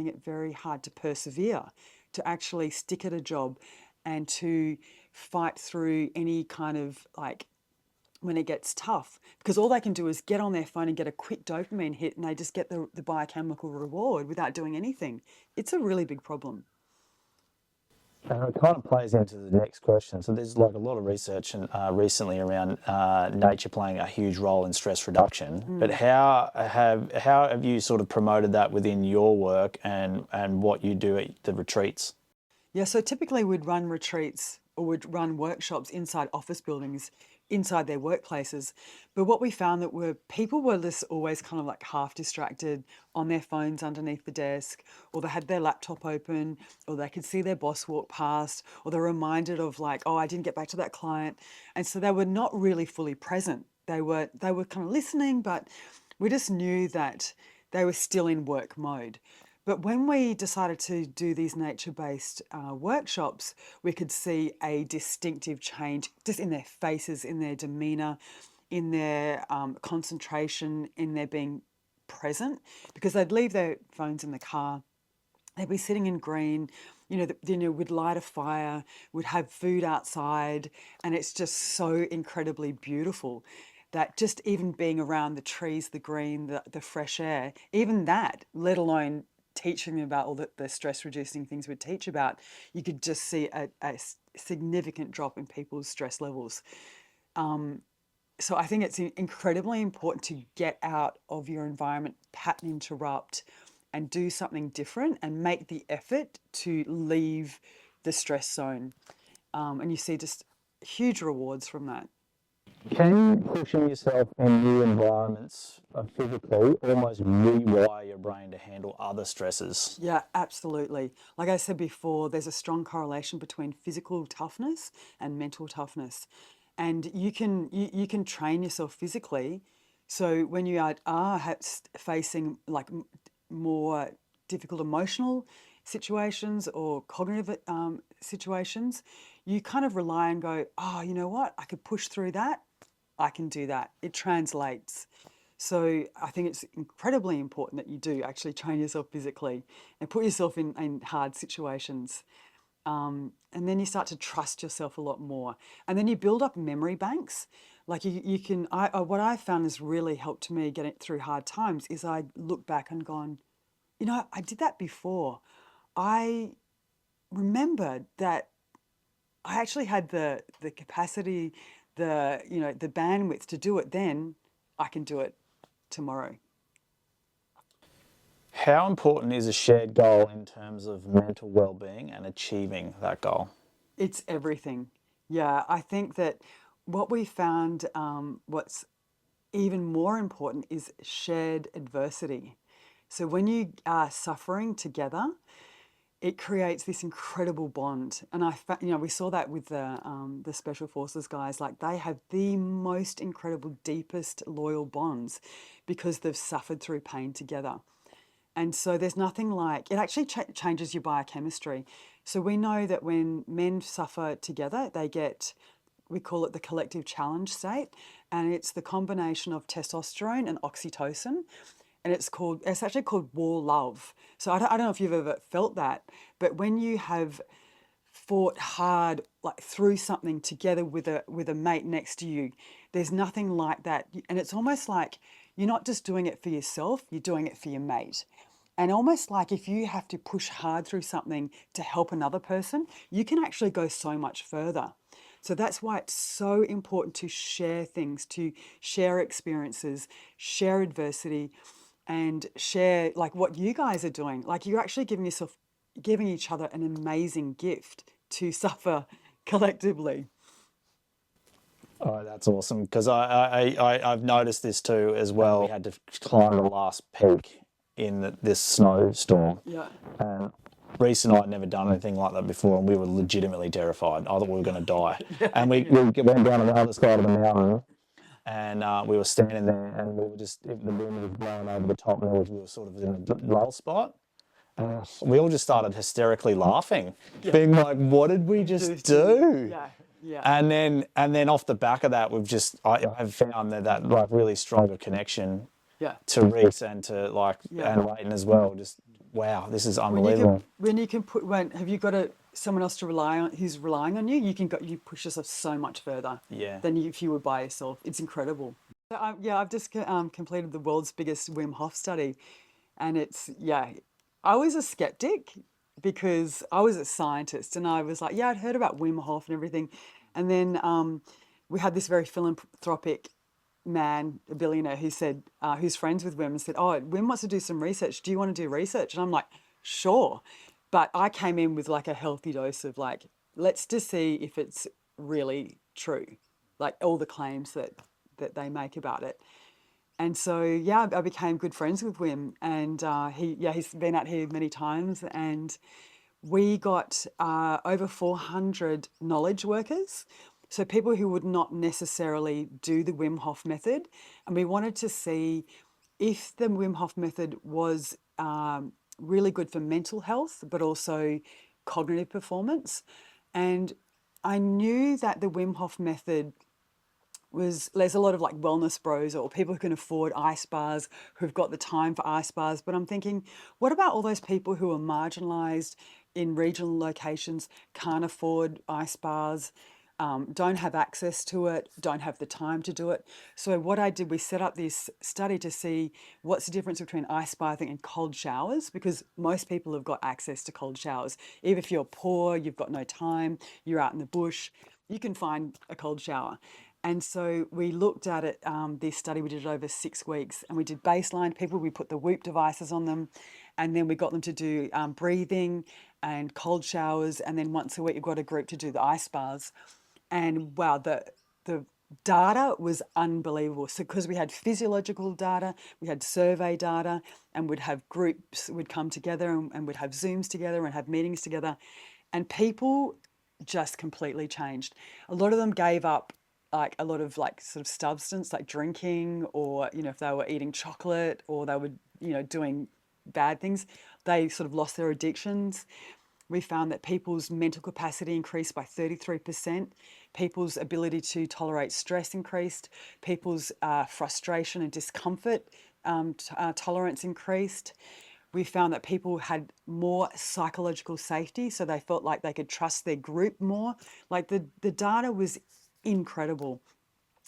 it very hard to persevere, to actually stick at a job and to fight through any kind of like when it gets tough, because all they can do is get on their phone and get a quick dopamine hit and they just get the biochemical reward without doing anything. It's a really big problem. And it kind of plays into the next question. So there's like a lot of research recently around nature playing a huge role in stress reduction. But how have you sort of promoted that within your work and what you do at the retreats? Yeah, so typically we'd run retreats or we'd run workshops inside office buildings, inside their workplaces. But what we found that people were just always kind of like half distracted on their phones underneath the desk, or they had their laptop open, or they could see their boss walk past, or they're reminded of like, oh, I didn't get back to that client. And so they were not really fully present. They were kind of listening, but we just knew that they were still in work mode. But when we decided to do these nature-based workshops, we could see a distinctive change just in their faces, in their demeanour, in their concentration, in their being present, because they'd leave their phones in the car, they'd be sitting in green, we'd light a fire, we'd have food outside, and it's just so incredibly beautiful that just even being around the trees, the green, the fresh air, even that, let alone teaching them about all the stress reducing things we'd teach about, you could just see a significant drop in people's stress levels. So I think it's incredibly important to get out of your environment, pattern interrupt, and do something different and make the effort to leave the stress zone. And you see just huge rewards from that. Can you pushing yourself in new environments physically almost rewire your brain to handle other stresses? Yeah, absolutely. Like I said before, there's a strong correlation between physical toughness and mental toughness. And you can train yourself physically. So when you are facing like more difficult emotional situations or cognitive situations, you kind of rely and go, oh, you know what? I could push through that. I can do that. It translates. So I think it's incredibly important that you do actually train yourself physically and put yourself in hard situations. And then you start to trust yourself a lot more. And then you build up memory banks. Like you can, what I found has really helped me get it through hard times is I look back and gone, you know, I did that before. I remembered that I actually had the capacity, the bandwidth to do it then. I can do it tomorrow. How important is a shared goal in terms of mental well-being and achieving that goal? It's everything. Yeah, I think that what we found, what's even more important is shared adversity. So when you are suffering together, it creates this incredible bond. And we saw that with the Special Forces guys. Like they have the most incredible, deepest loyal bonds because they've suffered through pain together. And so there's nothing like it actually changes your biochemistry. So we know that when men suffer together, we call it the collective challenge state, and it's the combination of testosterone and oxytocin, and it's actually called war love. So I don't know if you've ever felt that, but when you have fought hard like through something together with a mate next to you, there's nothing like that. And it's almost like you're not just doing it for yourself, you're doing it for your mate. And almost like if you have to push hard through something to help another person, you can actually go so much further. So that's why it's so important to share things, to share experiences, share adversity, and share like what you guys are doing. Like you're actually giving each other an amazing gift to suffer collectively. Oh, that's awesome. Because I've noticed this too as well. We had to climb the last peak in this snowstorm. Yeah. And Reese and I had never done anything like that before, and we were legitimately terrified. I thought we were going to die. And we went down to the other side of the mountain, and we were standing there, and we were just, the wind was blowing over the top, and we were sort of in a lull spot. And we all just started hysterically laughing, being like, what did we just do? Yeah. Yeah. And then off the back of that, I've found that like really stronger connection to Reese and to and Leighton as well. Just wow, this is unbelievable. Have you got someone else to rely on who's relying on you? You push yourself so much further than if you were by yourself. It's incredible. So, I've just completed the world's biggest Wim Hof study, and I was a skeptic because I was a scientist and I was like, I'd heard about Wim Hof and everything, and then we had this very philanthropic man, a billionaire, who said, who's friends with Wim, and said, oh, Wim wants to do some research. Do you want to do research? And I'm like, sure. But I came in with like a healthy dose of like, let's just see if it's really true, like all the claims that they make about it. And so, I became good friends with Wim, and he's been out here many times, and we got over 400 knowledge workers. So people who would not necessarily do the Wim Hof method. And we wanted to see if the Wim Hof method was really good for mental health, but also cognitive performance. And I knew that the Wim Hof method there's a lot of like wellness bros or people who can afford ice bars, who've got the time for ice bars. But I'm thinking, what about all those people who are marginalized in regional locations, can't afford ice bars? don't have access to it, don't have the time to do it. So what I did, we set up this study to see what's the difference between ice bathing and cold showers, because most people have got access to cold showers. Even if you're poor, you've got no time, you're out in the bush, you can find a cold shower. And so we looked at it, this study, we did it over 6 weeks, and we did baseline people, we put the Whoop devices on them, and then we got them to do breathing and cold showers, and then once a week you've got a group to do the ice baths. And wow, the data was unbelievable. So because we had physiological data, we had survey data, and we'd have groups would come together and we'd have Zooms together and have meetings together, and people just completely changed. A lot of them gave up like a lot of like sort of substance like drinking, or if they were eating chocolate or they were doing bad things, they sort of lost their addictions. We found that people's mental capacity increased by 33%, people's ability to tolerate stress increased, people's frustration and discomfort tolerance increased. We found that people had more psychological safety, so they felt like they could trust their group more. Like the data was incredible.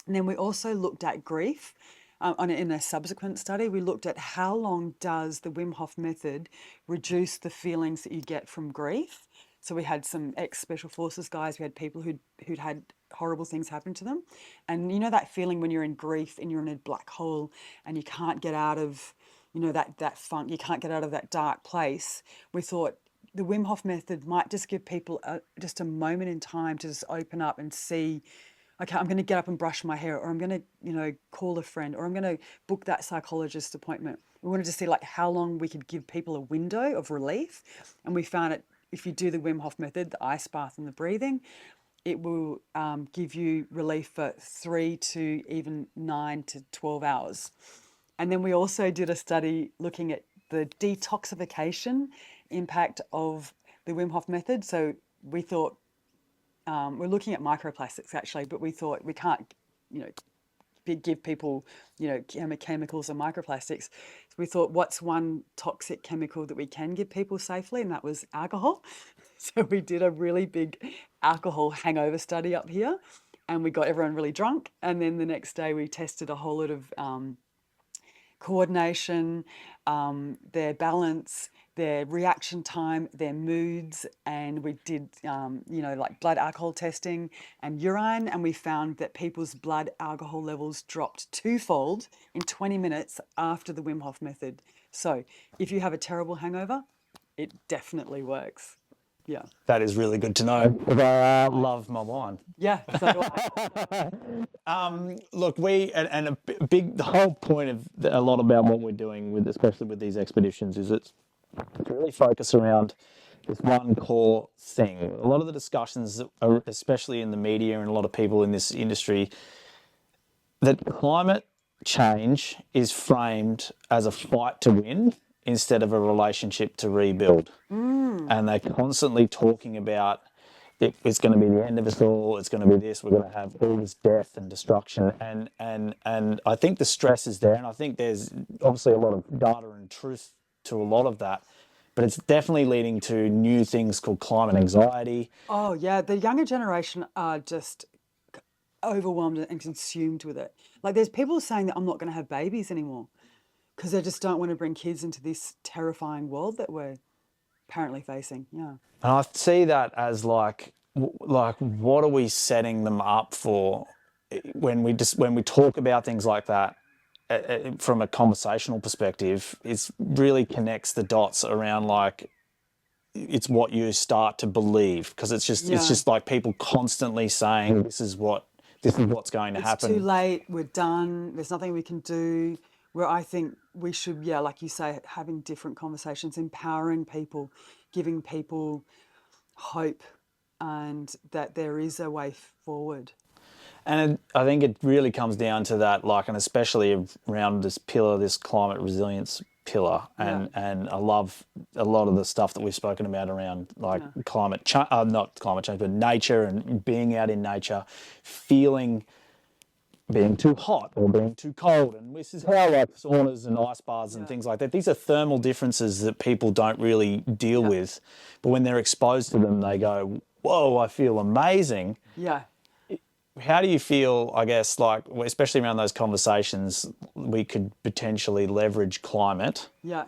And then we also looked at grief. In a subsequent study, we looked at how long does the Wim Hof method reduce the feelings that you get from grief. So we had some ex-Special Forces guys, we had people who'd had horrible things happen to them. And that feeling when you're in grief and you're in a black hole and you can't get out of, that funk, you can't get out of that dark place. We thought the Wim Hof method might just give people just a moment in time to just open up and see, okay, I'm going to get up and brush my hair, or I'm going to, call a friend, or I'm going to book that psychologist appointment. We wanted to see like how long we could give people a window of relief. And we found it, if you do the Wim Hof method, the ice bath and the breathing, it will give you relief for 3 to even 9 to 12 hours. And then we also did a study looking at the detoxification impact of the Wim Hof method. So we thought, we're looking at microplastics actually, but we thought we can't, give people, chemicals or microplastics. So we thought, what's one toxic chemical that we can give people safely? And that was alcohol. So we did a really big alcohol hangover study up here, and we got everyone really drunk. And then the next day we tested a whole lot of coordination, their balance, their reaction time, their moods, and we did, like blood alcohol testing and urine, and we found that people's blood alcohol levels dropped twofold in 20 minutes after the Wim Hof method. So if you have a terrible hangover, it definitely works. Yeah. That is really good to know, because I love my wine. Yeah. So do I. Look, the whole point of a lot about what we're doing with, especially with these expeditions, is it's really focus around this one core thing. A lot of the discussions, especially in the media and a lot of people in this industry, that climate change is framed as a fight to win instead of a relationship to rebuild. And they're constantly talking about it's going to be the end of us all, it's going to be this, we're going to have all this death and destruction. And I think the stress is there, and I think there's obviously a lot of data and truth to a lot of that, but it's definitely leading to new things called climate anxiety. Oh yeah, the younger generation are just overwhelmed and consumed with it. Like there's people saying that I'm not going to have babies anymore because they just don't want to bring kids into this terrifying world that we're apparently facing. Yeah. And I see that as like what are we setting them up for when we talk about things like that? From a conversational perspective, it really connects the dots around like it's what you start to believe, because it's just like people constantly saying this is what's going to happen. It's too late. We're done. There's nothing we can do. Where I think we should, like you say, having different conversations, empowering people, giving people hope, and that there is a way forward. And I think it really comes down to that, like, and especially around this pillar, this climate resilience pillar. And I love a lot of the stuff that we've spoken about around like climate change, not climate change, but nature and being out in nature, feeling being too hot or being too cold. And this is how like saunas and ice baths and things like that. These are thermal differences that people don't really deal with. But when they're exposed to them, they go, whoa, I feel amazing. Yeah. how do you feel, I guess, like, especially around those conversations, we could potentially leverage climate Yeah.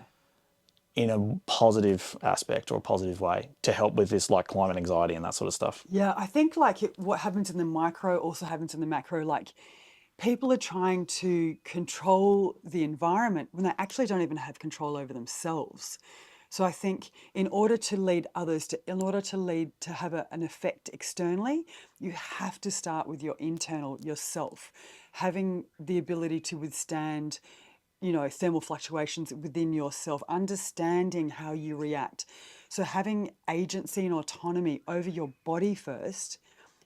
in a positive aspect or a positive way to help with this, like climate anxiety and that sort of stuff? Yeah, I think like what happens in the micro also happens in the macro. Like people are trying to control the environment when they actually don't even have control over themselves. So I think in order to lead others, in order to lead to have an effect externally, you have to start with your internal yourself, having the ability to withstand, thermal fluctuations within yourself, understanding how you react. So having agency and autonomy over your body first,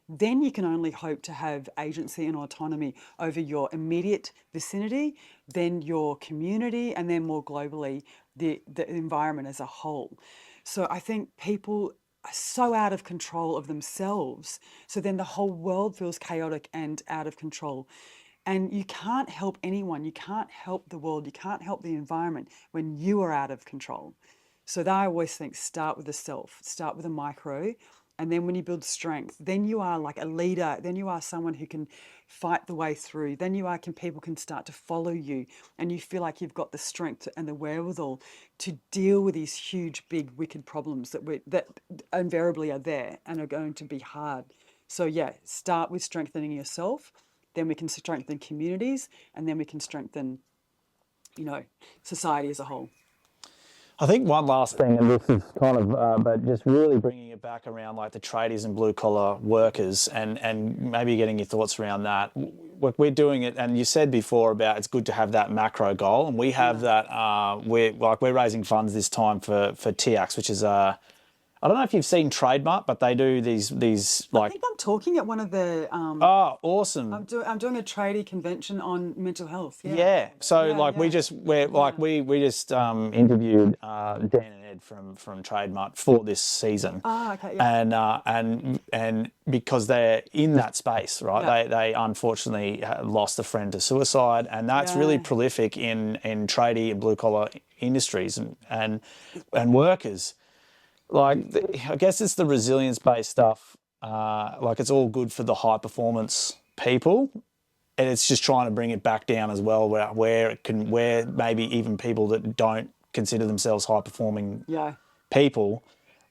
then you can only hope to have agency and autonomy over your immediate vicinity, then your community, and then more globally, the environment as a whole. So I think people are so out of control of themselves. So then the whole world feels chaotic and out of control. And you can't help anyone, you can't help the world, you can't help the environment when you are out of control. So that I always think start with the self, start with a micro, and then when you build strength, then you are like a leader, then you are someone who can fight the way through, then people can start to follow you, and you feel like you've got the strength and the wherewithal to deal with these huge, big, wicked problems that invariably are there and are going to be hard. So yeah, start with strengthening yourself, then we can strengthen communities, and then we can strengthen, society as a whole. I think one last thing, and this is kind of, but just really bringing it back around like the tradies and blue collar workers, and maybe getting your thoughts around that. We're doing it, and you said before about it's good to have that macro goal, and we have that. We're raising funds this time for TIAX, which is I don't know if you've seen Trademark, but they do these I like. think I'm talking at one of the. Oh, awesome! I'm doing a tradie convention on mental health. Yeah. Yeah. So Yeah, like yeah. we just we just interviewed Dan and Ed from Trademark for this season. Ah, okay. Yeah. And because they're in that space, right? Yeah. They unfortunately lost a friend to suicide, and that's really Yeah. prolific in tradie and blue collar industries and workers. Like I guess it's the resilience based stuff. Like it's all good for the high performance people, and it's just trying to bring it back down as well, where maybe even people that don't consider themselves high performing Yeah. people,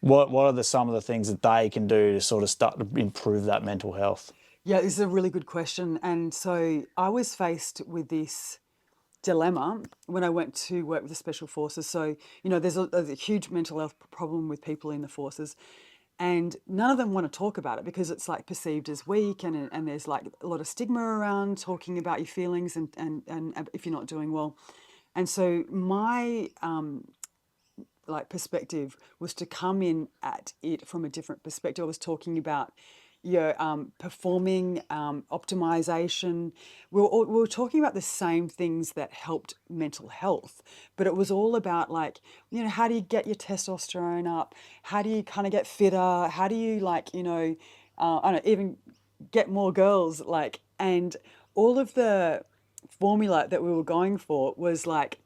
what are some of the things that they can do to sort of start to improve that mental health? Yeah, this is a really good question. And so I was faced with this dilemma when I went to work with the Special Forces. So, there's a huge mental health problem with people in the forces. And none of them want to talk about it because it's like perceived as weak, and there's like a lot of stigma around talking about your feelings and if you're not doing well. And so my like perspective was to come in at it from a different perspective. I was talking about performing, optimization. We were talking about the same things that helped mental health, but it was all about like, how do you get your testosterone up? How do you kind of get fitter? How do you like, I don't know, even get more girls? Like, and all of the formula that we were going for was like,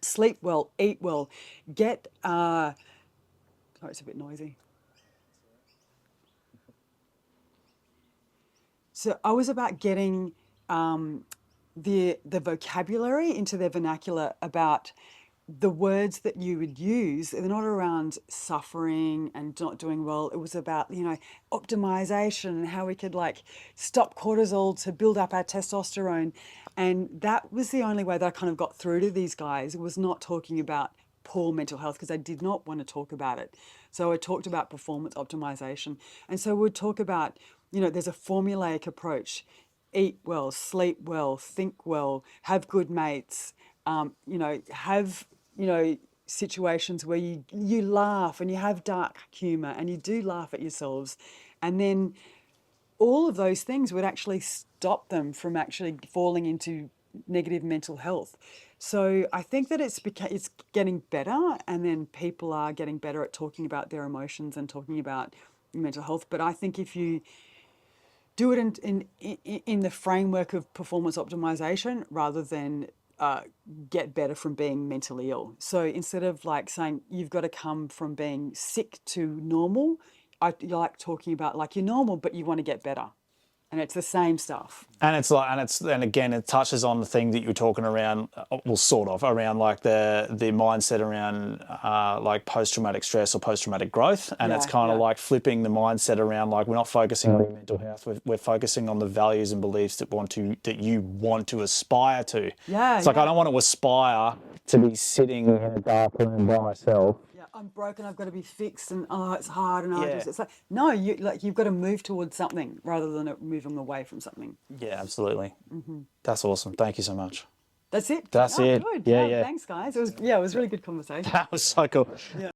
sleep well, eat well, get, sorry, it's a bit noisy. So I was about getting the vocabulary into their vernacular about the words that you would use. They're not around suffering and not doing well. It was about, optimization and how we could like stop cortisol to build up our testosterone. And that was the only way that I kind of got through to these guys. It was not talking about poor mental health because I did not want to talk about it. So I talked about performance optimization. And so we'd talk about, there's a formulaic approach: eat well, sleep well, think well, have good mates, have, situations where you laugh and you have dark humor and you do laugh at yourselves. And then all of those things would actually stop them from actually falling into negative mental health. So I think that it's getting better, and then people are getting better at talking about their emotions and talking about mental health. But I think if you do it in the framework of performance optimization rather than get better from being mentally ill. So instead of like saying you've got to come from being sick to normal, I like talking about like you're normal, but you want to get better. And it's the same stuff. And it's like, and again, it touches on the thing that you're talking around, well, sort of around like the mindset around like post-traumatic stress or post-traumatic growth. And it's kind of like flipping the mindset around, like we're not focusing on your mental health, we're focusing on the values and beliefs that you want to aspire to. Yeah. It's like, I don't want to aspire to be sitting in a dark room by myself. I'm broken, I've got to be fixed, and it's hard, and Yeah. it's like, no, you've got to move towards something rather than moving away from something. Yeah, absolutely. That's awesome. Thank you so much. That's it. That's it. Good. Yeah. Thanks, guys. It was really good conversation. That was so cool. Yeah.